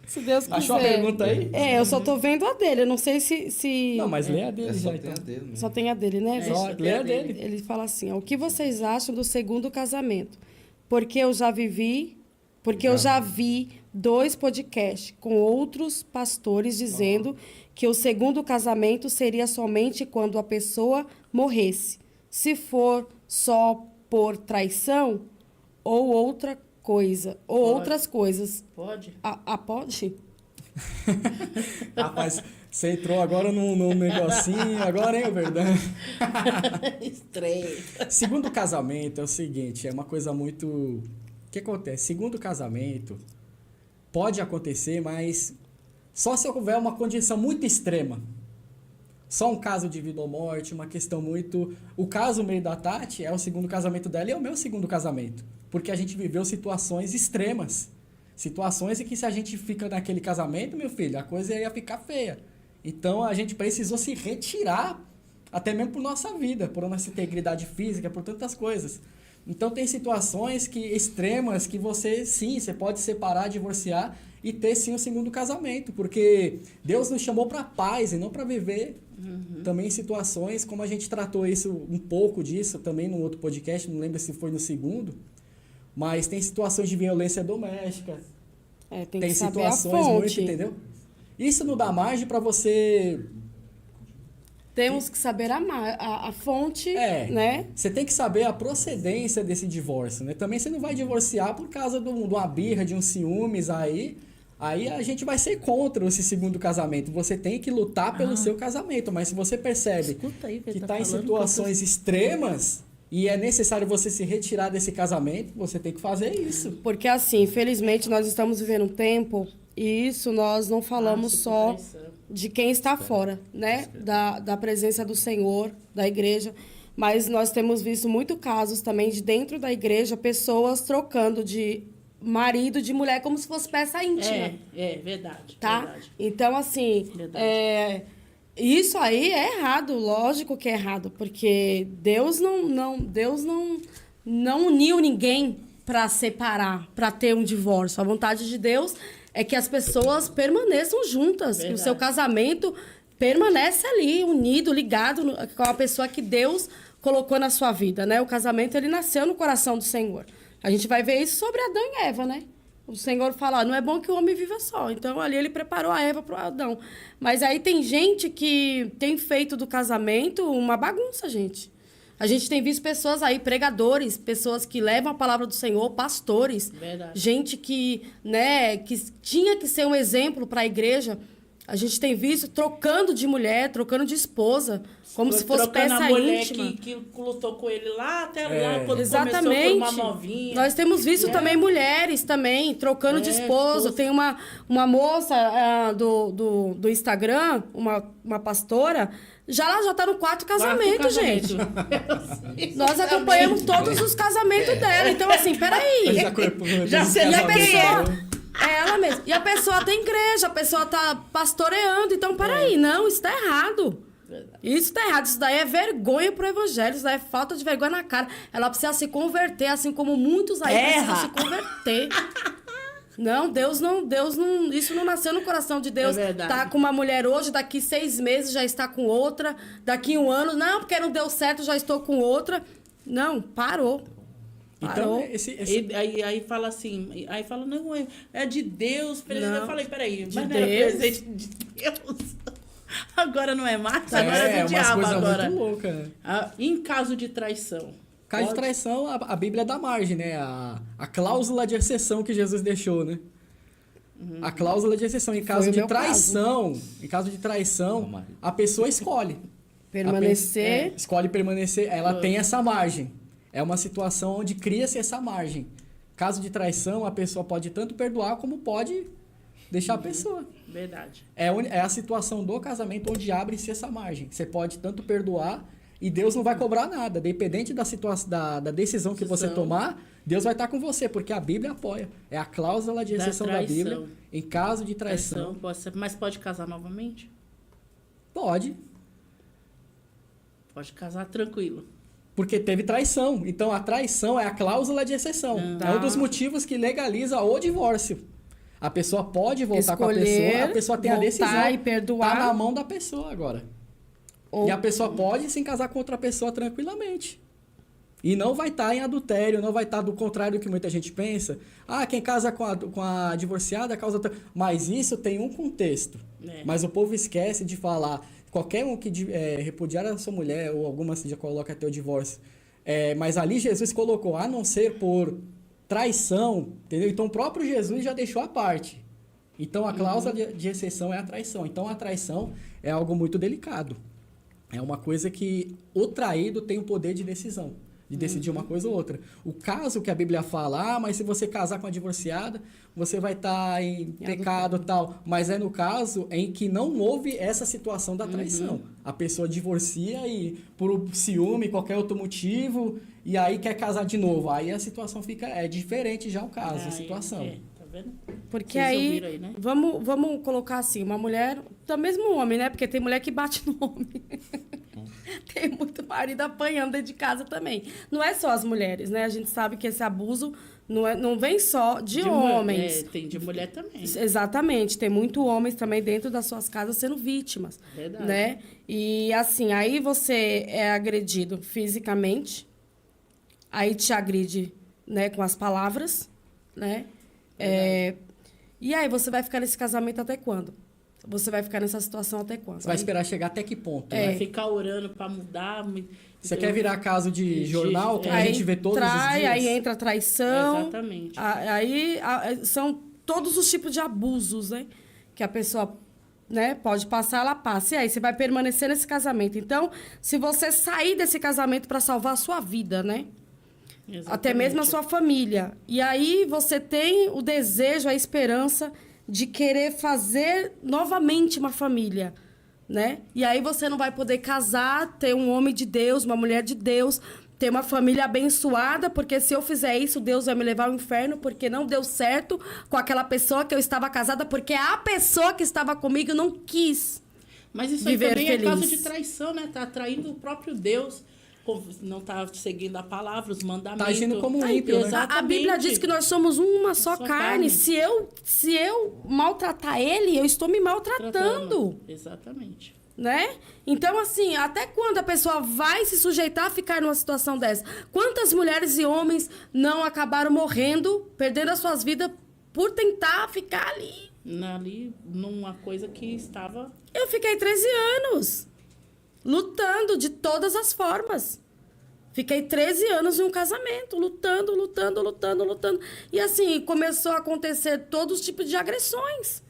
Se Deus quiser. Achou a pergunta aí? Eu só tô vendo a dele. Eu não sei se... Não, mas lê a dele já, Só tem então. a dele, né? Só tem a dele, né? Só lê a dele. Ele fala assim, ó, o que vocês acham do segundo casamento? Porque eu já vi 2 podcasts com outros pastores dizendo que o segundo casamento seria somente quando a pessoa morresse. Se for só por traição ou outra coisa, ou Pode. outras coisas. Pode? Pode? Rapaz, você entrou agora num negocinho, agora, hein, Verdão? Estranho. Segundo casamento é o seguinte, é uma coisa muito... O que acontece? Segundo casamento, pode acontecer, mas só se houver uma condição muito extrema. Só um caso de vida ou morte, uma questão muito... O caso meio da Tati é o segundo casamento dela e é o meu segundo casamento. Porque a gente viveu situações extremas. Situações em que se a gente fica naquele casamento, meu filho, a coisa ia ficar feia. Então a gente precisou se retirar, até mesmo por nossa vida, por nossa integridade física, por tantas coisas. Então tem situações extremas que você pode separar, divorciar e ter sim um segundo casamento, porque Deus nos chamou para paz e não para viver também situações, como a gente tratou um pouco disso também no outro podcast, não lembro se foi no segundo, mas tem situações de violência doméstica, Tem que saber a situações fonte. muito, entendeu? Isso não dá margem para você... Temos que saber a fonte, né? Você tem que saber a procedência desse divórcio, né? Também você não vai divorciar por causa de uma birra, de um ciúmes aí a gente vai ser contra esse segundo casamento. Você tem que lutar pelo seu casamento, mas se você percebe que está em situações extremas e é necessário você se retirar desse casamento, você tem que fazer isso. Porque assim, infelizmente, nós estamos vivendo um tempo, e isso nós não falamos só de quem está fora, né? Da presença do Senhor, da igreja, mas nós temos visto muitos casos também de dentro da igreja, pessoas trocando de marido, de mulher, como se fosse peça íntima. Verdade. Tá? Verdade. Então, assim, isso aí é errado, lógico que é errado, porque Deus não uniu ninguém para separar, para ter um divórcio. A vontade de Deus é que as pessoas permaneçam juntas, que o seu casamento permanece ali, unido, ligado com a pessoa que Deus colocou na sua vida, né? O casamento, ele nasceu no coração do Senhor. A gente vai ver isso sobre Adão e Eva, né? O Senhor fala, não é bom que o homem viva só. Então, ali ele preparou a Eva para o Adão. Mas aí tem gente que tem feito do casamento uma bagunça, gente. A gente tem visto pessoas aí, pregadores, pessoas que levam a palavra do Senhor, pastores. Verdade. Gente que, né, que tinha que ser um exemplo para a igreja. A gente tem visto trocando de mulher, trocando de esposa, como se fosse Trocando peça a mulher íntima. que lutou com ele lá até lá, quando começou Exatamente. por uma novinha. Nós temos visto também mulheres também trocando de esposa. Tem uma moça do Instagram, uma pastora, ela já tá no quarto casamento, gente. Nós acompanhamos todos os casamentos dela. Então, assim, peraí. Já sei E a quem pessoa... É ela mesma. E a pessoa tem igreja, a pessoa tá pastoreando. Então, peraí, não, isso tá errado. Isso tá errado. Isso daí é vergonha pro evangelho. Isso daí é falta de vergonha na cara. Ela precisa se converter, assim como muitos aí precisam se converter. Não, Deus não... Isso não nasceu no coração de Deus. É verdade. Tá com uma mulher hoje, daqui 6 meses já está com outra. Daqui 1 ano, não, porque não deu certo, já estou com outra. Não, parou. Então, Aí fala assim, aí fala, não, é de Deus. Não. Eu falei, peraí, De mas não era Deus. presente de Deus? Agora não é mais, agora é do umas diabo coisas agora. muito loucas, né? Em caso de traição. Caso de traição, a Bíblia dá margem, né? A cláusula de exceção que Jesus deixou, né? A cláusula de exceção. Em caso de traição, a pessoa escolhe. Permanecer. Escolhe permanecer. Ela tem essa margem. É uma situação onde cria-se essa margem. Caso de traição, a pessoa pode tanto perdoar como pode deixar a pessoa. Verdade. É a situação do casamento onde abre-se essa margem. Você pode tanto perdoar e Deus não vai cobrar nada. Dependente da situação, da decisão que você tomar, Deus vai estar com você, porque a Bíblia apoia. É a cláusula de exceção da Bíblia. Em caso de traição. Mas pode casar novamente? Pode. Pode casar tranquilo. Porque teve traição. Então, a traição é a cláusula de exceção. É um dos motivos que legaliza o divórcio. A pessoa pode voltar com a pessoa, a pessoa tem a decisão. E perdoar. Tá na mão da pessoa agora. E a pessoa pode se casar com outra pessoa tranquilamente. E não vai estar em adultério, não vai estar do contrário do que muita gente pensa. Ah, quem casa com a divorciada causa... Mas isso tem um contexto. Mas o povo esquece de falar... Qualquer um que repudiar a sua mulher, ou alguma já coloca até o divórcio. Mas ali Jesus colocou, a não ser por traição, entendeu? Então o próprio Jesus já deixou a parte. Então a cláusula de exceção é a traição. Então a traição é algo muito delicado. É uma coisa que o traído tem o poder de decisão. De decidir uma coisa ou outra. O caso que a Bíblia fala, mas se você casar com a divorciada, você vai estar em pecado e tal. Mas é no caso em que não houve essa situação da traição. A pessoa divorcia e por ciúme, qualquer outro motivo, e aí quer casar de novo. Aí a situação fica diferente já o caso, a situação. Tá vendo? Porque Vocês aí, ouviram aí, né? vamos colocar assim, uma mulher, do mesmo homem, né? Porque tem mulher que bate no homem. Tem muito marido apanhando dentro de casa também. Não é só as mulheres, né? A gente sabe que esse abuso não vem só de homens. Tem de mulher também. Exatamente. Tem muito homens também dentro das suas casas sendo vítimas. Verdade. Né? E assim, aí você é agredido fisicamente, aí te agride, né, com as palavras, né? E aí você vai ficar nesse casamento até quando? Você vai ficar nessa situação até quando? Você vai esperar chegar até que ponto? Vai ficar orando para mudar. Você quer virar caso de jornal, que a gente vê todos os dias? Aí entra a traição. Exatamente. Aí são todos os tipos de abusos, né? Que a pessoa, né, pode passar, ela passa. E aí você vai permanecer nesse casamento. Então, se você sair desse casamento para salvar a sua vida, né? Exatamente. Até mesmo a sua família. E aí você tem o desejo, a esperança de querer fazer novamente uma família, né? E aí você não vai poder casar, ter um homem de Deus, uma mulher de Deus, ter uma família abençoada, porque se eu fizer isso, Deus vai me levar ao inferno, porque não deu certo com aquela pessoa que eu estava casada, porque a pessoa que estava comigo não quis. Mas isso aí viver também feliz. É caso de traição, né? Tá traindo o próprio Deus. Não tá seguindo a palavra, os mandamentos. Tá agindo como um ímpio, né? Exatamente. A Bíblia diz que nós somos uma só carne. carne. Se eu maltratar ele, eu estou me maltratando. Exatamente. Né? Então, assim, até quando a pessoa vai se sujeitar a ficar numa situação dessa? Quantas mulheres e homens não acabaram morrendo, perdendo as suas vidas por tentar ficar ali? Ali, numa coisa que estava... Eu fiquei 13 anos lutando de todas as formas. Fiquei 13 anos em um casamento, lutando. E assim, começou a acontecer todos os tipos de agressões.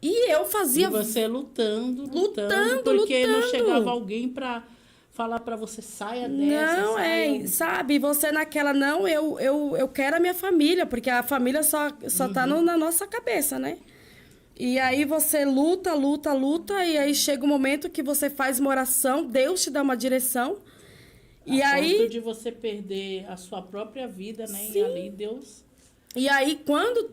E E eu fazia... E você lutando, Lutando, porque não lutando. chegava alguém pra falar pra você, saia dessa, Não, saia. sabe? Você naquela, não, eu quero a minha família, porque a família só tá na nossa cabeça, né? E aí você luta, e aí chega um momento que você faz uma oração, Deus te dá uma direção, e A aí... ponto de você perder a sua própria vida, né? Sim. E ali Deus... E aí, quando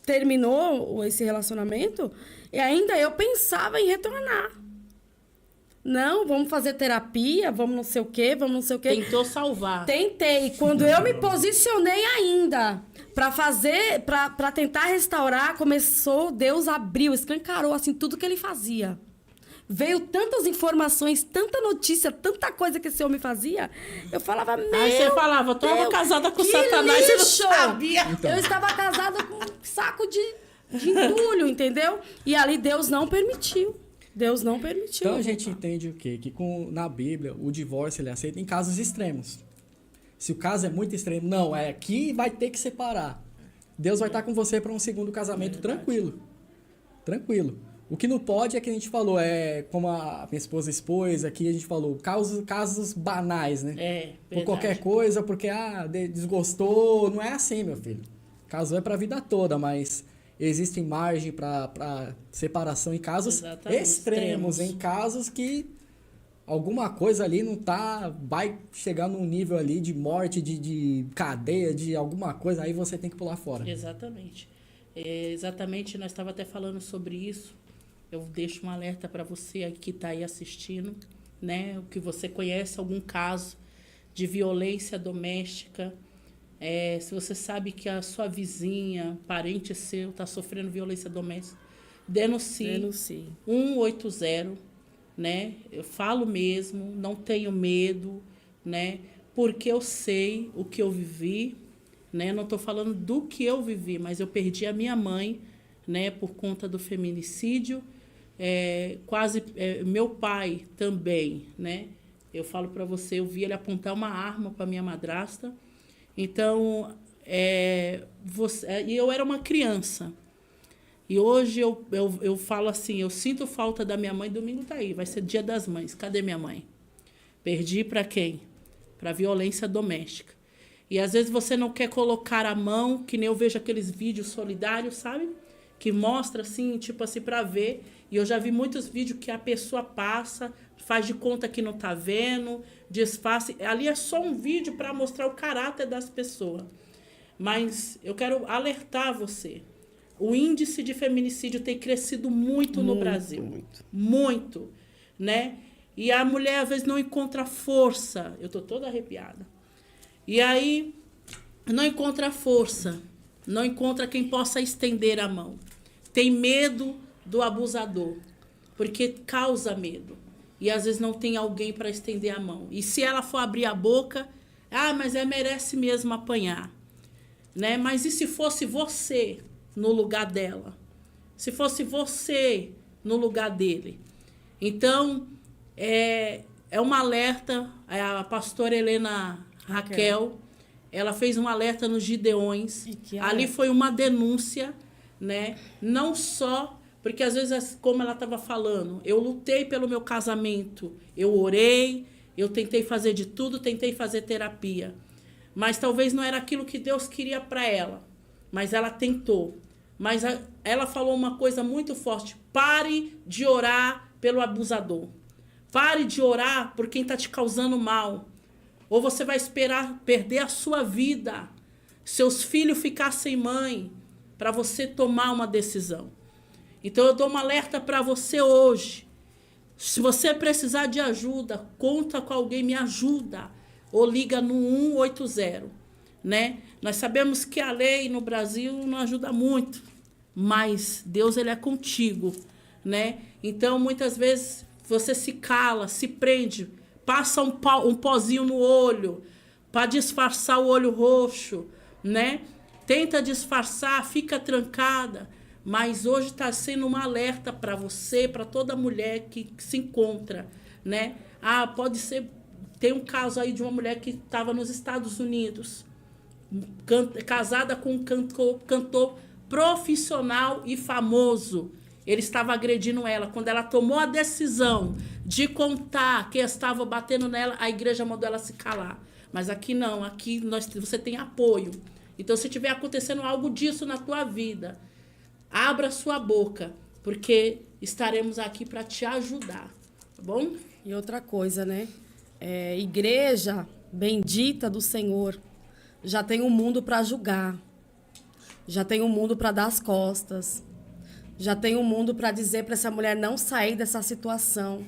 terminou esse relacionamento, e ainda eu pensava em retornar. Não, vamos fazer terapia, vamos não sei o quê, vamos não sei o quê. Tentou salvar. Tentei. Quando eu me posicionei ainda para tentar restaurar, começou, Deus abriu, escancarou assim tudo que ele fazia. Veio tantas informações, tanta notícia, tanta coisa que esse homem fazia. Eu falava, meu Aí você falava, eu tava Deus, casada com que Satanás, você lixo! não sabia. Eu estava casada com um saco de entulho, entendeu? E ali Deus não permitiu. Deus não permitiu. Então a gente entende o quê? Que na Bíblia o divórcio ele é aceito em casos extremos. Se o caso é muito extremo, não, é aqui vai ter que separar. Deus vai estar com você para um segundo casamento tranquilo. Tranquilo. O que não pode é que a gente falou, como a minha esposa expôs aqui, a gente falou, casos banais, né? Verdade. Por qualquer coisa, porque desgostou. Não é assim, meu filho. Caso é para a vida toda, mas existe margem para separação em casos Exatamente, extremos, em casos que alguma coisa ali não vai chegar num nível ali de morte, de cadeia, de alguma coisa, aí você tem que pular fora. Exatamente. Exatamente, nós estávamos até falando sobre isso. Eu deixo um alerta para você que está aí assistindo, né? O que você conhece algum caso de violência doméstica. Se você sabe que a sua vizinha, parente seu, está sofrendo violência doméstica, denuncie. 180, né? Eu falo mesmo, não tenho medo, né? Porque eu sei o que eu vivi, né? Não estou falando do que eu vivi, mas eu perdi a minha mãe, né? Por conta do feminicídio. Meu pai também, né? Eu falo para você, eu vi ele apontar uma arma para minha madrasta. Então, e eu era uma criança. E hoje eu falo assim, eu sinto falta da minha mãe, domingo tá aí, vai ser Dia das Mães. Cadê minha mãe? Perdi para quem? Para violência doméstica. E às vezes você não quer colocar a mão, que nem eu vejo aqueles vídeos solidários, sabe? Que mostra assim, tipo assim, para ver. E eu já vi muitos vídeos que a pessoa passa, faz de conta que não tá vendo, disfarça. Ali é só um vídeo para mostrar o caráter das pessoas. Mas eu quero alertar você. O índice de feminicídio tem crescido muito no Brasil. Muito. Né? E a mulher, às vezes, não encontra força. Eu tô toda arrepiada. E aí, não encontra força. Não encontra quem possa estender a mão. Tem medo do abusador. Porque causa medo. E, às vezes, não tem alguém para estender a mão. E se ela for abrir a boca, mas merece mesmo apanhar. Né? Mas e se fosse você no lugar dela? Se fosse você no lugar dele? Então, é um alerta. A pastora Helena Raquel, ela fez um alerta nos Gideões. Ali foi uma denúncia, né? Não só, porque às vezes, como ela estava falando, eu lutei pelo meu casamento, eu orei, eu tentei fazer de tudo, tentei fazer terapia. Mas talvez não era aquilo que Deus queria para ela. Mas ela tentou. Mas ela falou uma coisa muito forte. Pare de orar pelo abusador. Pare de orar por quem está te causando mal. Ou você vai esperar perder a sua vida. Seus filhos ficar sem mãe. Para você tomar uma decisão. Então eu dou um alerta para você hoje. Se você precisar de ajuda, conta com alguém, me ajuda. Ou liga no 180, né? Nós sabemos que a lei no Brasil não ajuda muito, mas Deus, ele é contigo, né? Então, muitas vezes, você se cala, se prende, passa um pozinho no olho para disfarçar o olho roxo, né? Tenta disfarçar, fica trancada, mas hoje está sendo um alerta para você, para toda mulher que se encontra, né? Pode ser... Tem um caso aí de uma mulher que estava nos Estados Unidos, casada com um cantor profissional e famoso. ele estava agredindo ela. Quando ela tomou a decisão de contar que estava batendo nela, a igreja mandou ela se calar. Mas aqui não, aqui você tem apoio. Então, se tiver acontecendo algo disso na tua vida, abra sua boca, porque estaremos aqui para te ajudar, tá bom? E outra coisa, né? Igreja bendita do Senhor já tem um mundo para julgar, já tem um mundo para dar as costas, já tem um mundo para dizer para essa mulher não sair dessa situação.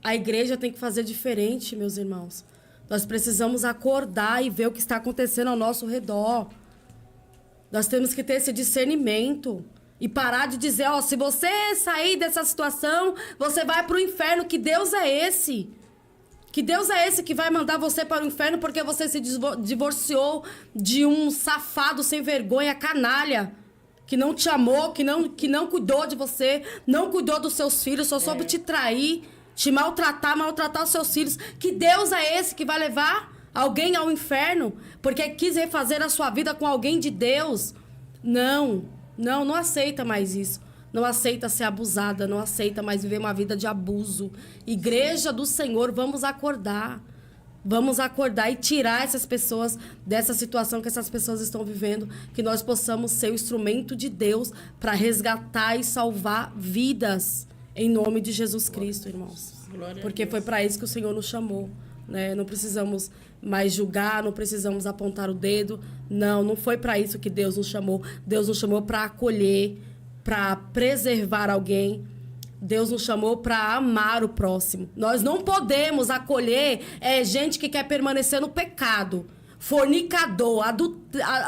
A igreja tem que fazer diferente, meus irmãos. Nós precisamos acordar e ver o que está acontecendo ao nosso redor. Nós temos que ter esse discernimento e parar de dizer, ó, se você sair dessa situação, você vai para o inferno. Que Deus é esse? Que Deus é esse que vai mandar você para o inferno porque você se divorciou de um safado sem vergonha, canalha, que não te amou, que não cuidou de você, não cuidou dos seus filhos, só soube te trair, te maltratar os seus filhos. Que Deus é esse que vai levar alguém ao inferno porque quis refazer a sua vida com alguém de Deus? Não aceita mais isso. Não aceita ser abusada, não aceita mais viver uma vida de abuso. Igreja do Senhor, vamos acordar. Vamos acordar e tirar essas pessoas dessa situação que essas pessoas estão vivendo, que nós possamos ser o instrumento de Deus para resgatar e salvar vidas, em nome de Jesus Cristo, irmãos. Porque foi para isso que o Senhor nos chamou, né? Não precisamos mais julgar, não precisamos apontar o dedo. Não foi para isso que Deus nos chamou. Deus nos chamou para acolher, para preservar alguém. Deus nos chamou para amar o próximo. Nós não podemos acolher gente que quer permanecer no pecado. Fornicador,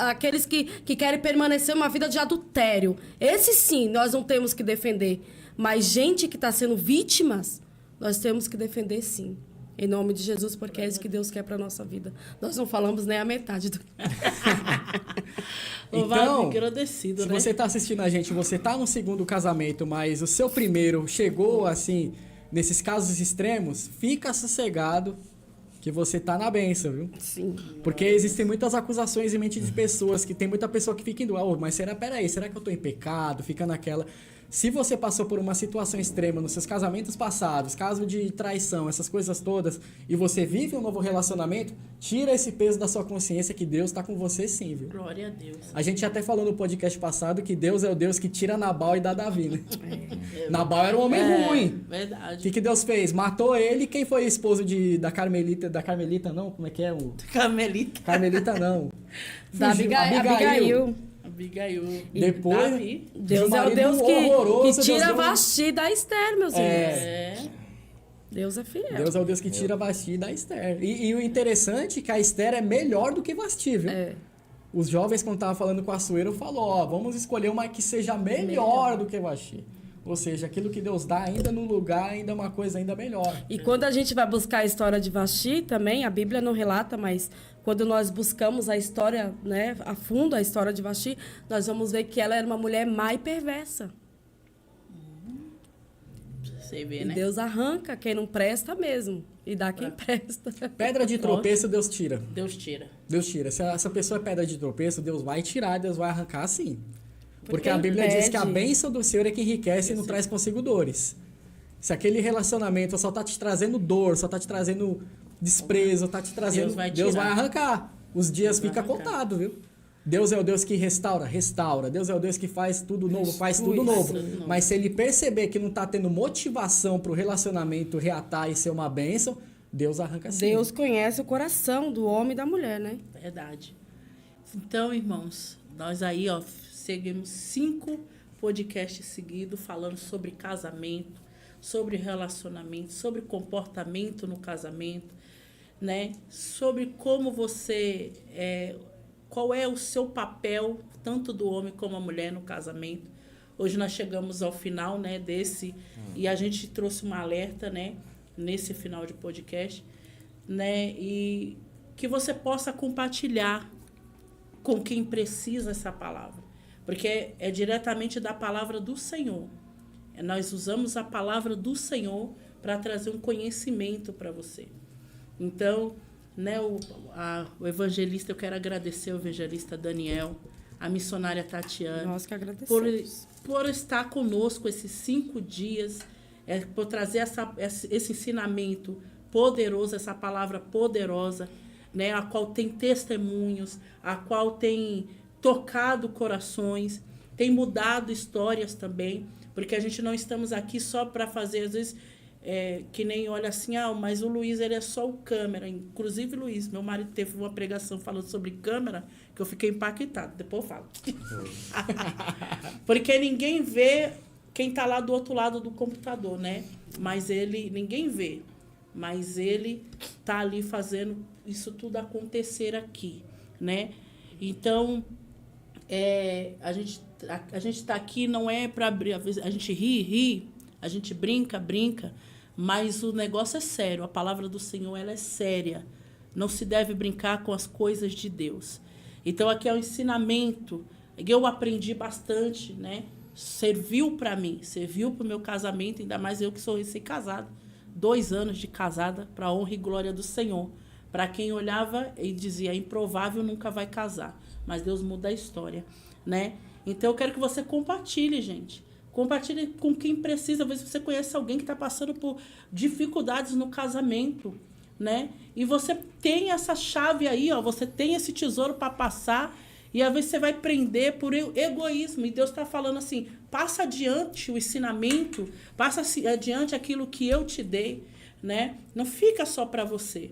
aqueles que querem permanecer uma vida de adultério. Esse sim, nós não temos que defender. Mas gente que está sendo vítimas, nós temos que defender sim. Em nome de Jesus, porque é isso que Deus quer para a nossa vida. Nós não falamos nem a metade do... Então, agradecido, se né? você está assistindo a gente, você está no segundo casamento, mas o seu primeiro chegou, assim, nesses casos extremos, fica sossegado que você tá na bênção, viu? Sim. Porque existem muitas acusações em mente de pessoas, que tem muita pessoa que fica indo, mas peraí, será que eu tô em pecado? Fica naquela... Se você passou por uma situação extrema nos seus casamentos passados, caso de traição, essas coisas todas, e você vive um novo relacionamento, tira esse peso da sua consciência que Deus tá com você sim, viu? Glória a Deus. A gente até falou no podcast passado que Deus é o Deus que tira Nabal e dá Davi, né? Nabal era um homem ruim. Verdade. O que Deus fez? Matou ele. Quem foi esposo da Carmelita? Da Carmelita não? Como é que é? Carmelita. Carmelita não. Da Abigail. Abigail. Depois, Davi. Deus é o Deus que tira Vasti da Esther, meus irmãos. Deus é fiel. Deus é o Deus que tira Vasti da Esther. E o interessante é que a Esther é melhor do que Vasti, viu? Os jovens, quando estavam falando com a Açoeiro, falou, vamos escolher uma que seja melhor do que Vasti. Ou seja, aquilo que Deus dá ainda no lugar, ainda é uma coisa ainda melhor. E quando a gente vai buscar a história de Vasti também, a Bíblia não relata, mas quando nós buscamos a história, né, a fundo a história de Vasti, nós vamos ver que ela era uma mulher má e perversa. Você vê, E né? Deus arranca quem não presta mesmo e dá quem presta. Pedra de tropeço, Deus tira. Deus tira. Deus tira. Se essa pessoa é pedra de tropeço, Deus vai tirar, Deus vai arrancar sim. Porque a Porque Bíblia diz que a impede. bênção do Senhor é que enriquece e não traz consigo dores. Se aquele relacionamento só tá te trazendo dor, só tá te trazendo desprezo, tá te trazendo... Deus vai Deus tirar. vai arrancar. Os dias Deus vai ficam arrancar. contados, viu? Deus é o Deus que restaura. Deus é o Deus que faz tudo novo, faz tudo novo. tudo novo. Mas se ele perceber que não tá tendo motivação pro relacionamento reatar e ser uma bênção, Deus arranca sim. Deus conhece o coração do homem e da mulher, né? Verdade. Então, irmãos, nós aí, seguimos 5 podcasts seguidos falando sobre casamento, sobre relacionamento, sobre comportamento no casamento, né? Sobre como você... qual é o seu papel, tanto do homem como a mulher no casamento. Hoje nós chegamos ao final, né, desse... E a gente trouxe um alerta, né, nesse final de podcast, né? E que você possa compartilhar com quem precisa essa palavra. Porque é diretamente da palavra do Senhor. Nós usamos a palavra do Senhor para trazer um conhecimento para você. Então, né, o evangelista, eu quero agradecer ao evangelista Daniel, a missionária Tatiana, Nós que agradecemos. por estar conosco esses 5 dias, por trazer esse ensinamento poderoso, essa palavra poderosa, né, a qual tem testemunhos, a qual tem tocado corações, tem mudado histórias também, porque a gente não estamos aqui só para fazer, às vezes, que nem olha assim, mas o Luiz, ele é só o câmera. Inclusive, Luiz, meu marido teve uma pregação falando sobre câmera, que eu fiquei impactado, depois eu falo. Porque ninguém vê quem está lá do outro lado do computador, né? Mas ninguém vê, mas ele está ali fazendo isso tudo acontecer aqui, né? Então, a gente está aqui não é para abrir, a gente ri, a gente brinca, mas o negócio é sério, a palavra do Senhor, ela é séria. Não se deve brincar com as coisas de Deus. Então, aqui é um ensinamento, eu aprendi bastante, né? Serviu para mim, serviu para o meu casamento, ainda mais eu que sou recém-casada. 2 anos de casada, para a honra e glória do Senhor. Para quem olhava e dizia, improvável, nunca vai casar. Mas Deus muda a história, né? Então, eu quero que você compartilhe, gente. Compartilhe com quem precisa. Às vezes você conhece alguém que está passando por dificuldades no casamento, né? E você tem essa chave aí, você tem esse tesouro para passar, e às vezes você vai prender por egoísmo. E Deus está falando assim, passa adiante o ensinamento, passa adiante aquilo que eu te dei, né? Não fica só para você.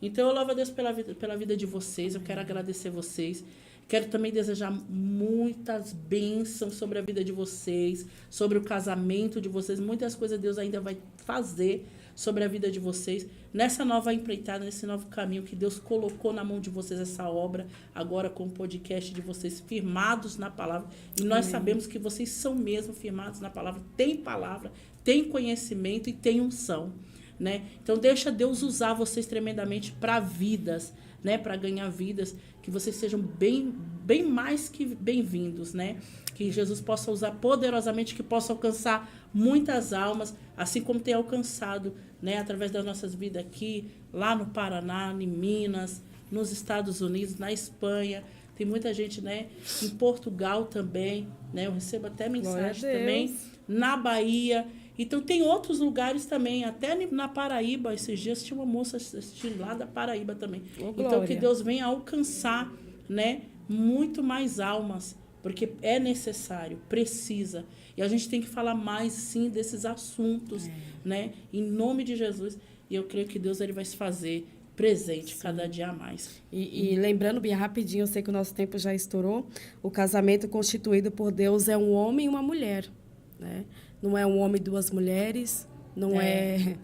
Então, eu louvo a Deus pela vida de vocês, eu quero agradecer vocês. Quero também desejar muitas bênçãos sobre a vida de vocês, sobre o casamento de vocês. Muitas coisas Deus ainda vai fazer sobre a vida de vocês. Nessa nova empreitada, nesse novo caminho que Deus colocou na mão de vocês, essa obra, agora com o podcast de vocês, firmados na palavra. E nós sabemos que vocês são mesmo firmados na palavra. Tem palavra, tem conhecimento e tem unção, né? Então, deixa Deus usar vocês tremendamente para vidas, né? Para ganhar vidas. Que vocês sejam bem mais que bem-vindos, né? Que Jesus possa usar poderosamente, que possa alcançar muitas almas, assim como tem alcançado, né? Através das nossas vidas aqui, lá no Paraná, em Minas, nos Estados Unidos, na Espanha. Tem muita gente, né? Em Portugal também, né? Eu recebo até mensagem também. Na Bahia. Então, tem outros lugares também, até na Paraíba. Esses dias tinha uma moça assistindo lá da Paraíba também. Então, que Deus venha alcançar, né, muito mais almas, porque é necessário, precisa. E a gente tem que falar mais, sim, desses assuntos, né, em nome de Jesus. E eu creio que Deus ele vai se fazer presente cada dia a mais. E lembrando bem rapidinho, eu sei que o nosso tempo já estourou, o casamento constituído por Deus é um homem e uma mulher, né? Não é um homem e 2 mulheres, não é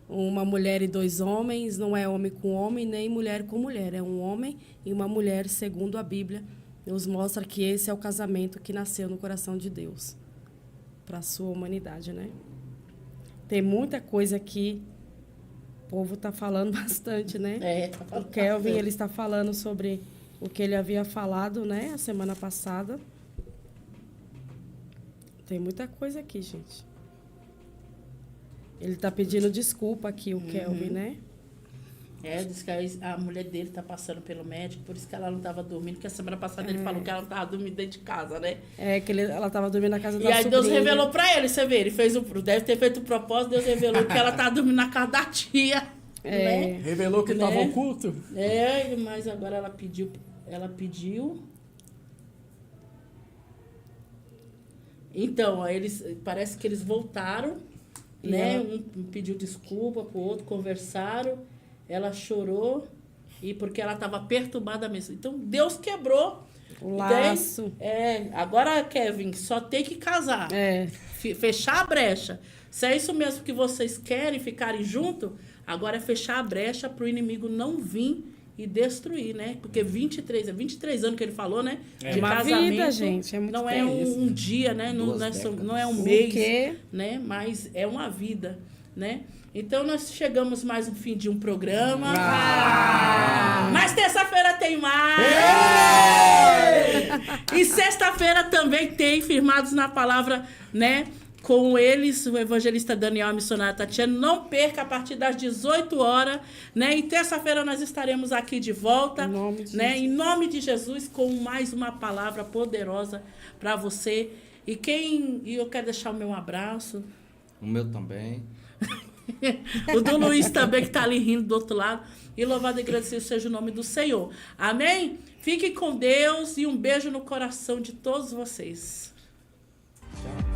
uma mulher e 2 homens, não é homem com homem, nem mulher com mulher. É um homem e uma mulher, segundo a Bíblia, nos mostra que esse é o casamento que nasceu no coração de Deus para a sua humanidade, né? Tem muita coisa aqui, o povo está falando bastante, né? Tá falando o Kelvin, bastante. ele está falando sobre o que ele havia falado, né, a semana passada. Tem muita coisa aqui, gente. Ele está pedindo desculpa aqui, o Kelvin, né? Diz que a mulher dele está passando pelo médico, por isso que ela não estava dormindo, porque a semana passada ele falou que ela não estava dormindo dentro de casa, né? Que ela estava dormindo na casa da E aí sobrinha. Deus revelou para ele, você vê, deve ter feito o propósito, Deus revelou que ela estava dormindo na casa da tia, né? Revelou que estava Né? oculto? Mas agora ela pediu. Então, parece que eles voltaram, né? Um pediu desculpa pro outro, conversaram, ela chorou, e porque ela estava perturbada mesmo. Então, Deus quebrou O laço. Agora, Kevin, só tem que casar. Fechar a brecha. Se é isso mesmo que vocês querem, ficarem juntos, agora é fechar a brecha para o inimigo não vir e destruir, né? Porque 23 anos que ele falou, né? De uma casamento. vida, gente. É muito Não é um dia, né? Não é um O mês, quê? né? Mas é uma vida, né? Então, nós chegamos mais um fim de um programa. Mas terça-feira tem mais! E sexta-feira também tem Firmados na Palavra, né? Com eles, o evangelista Daniel e a missionária Tatiana. Não perca a partir das 18 horas, né? E terça-feira nós estaremos aqui de volta, Em nome de né? Em nome de Jesus, com mais uma palavra poderosa para você. E eu quero deixar o meu abraço. O meu também. O do Luiz também, que está ali rindo do outro lado. E louvado e agradecido seja o nome do Senhor. Amém? Fiquem com Deus e um beijo no coração de todos vocês. Tchau.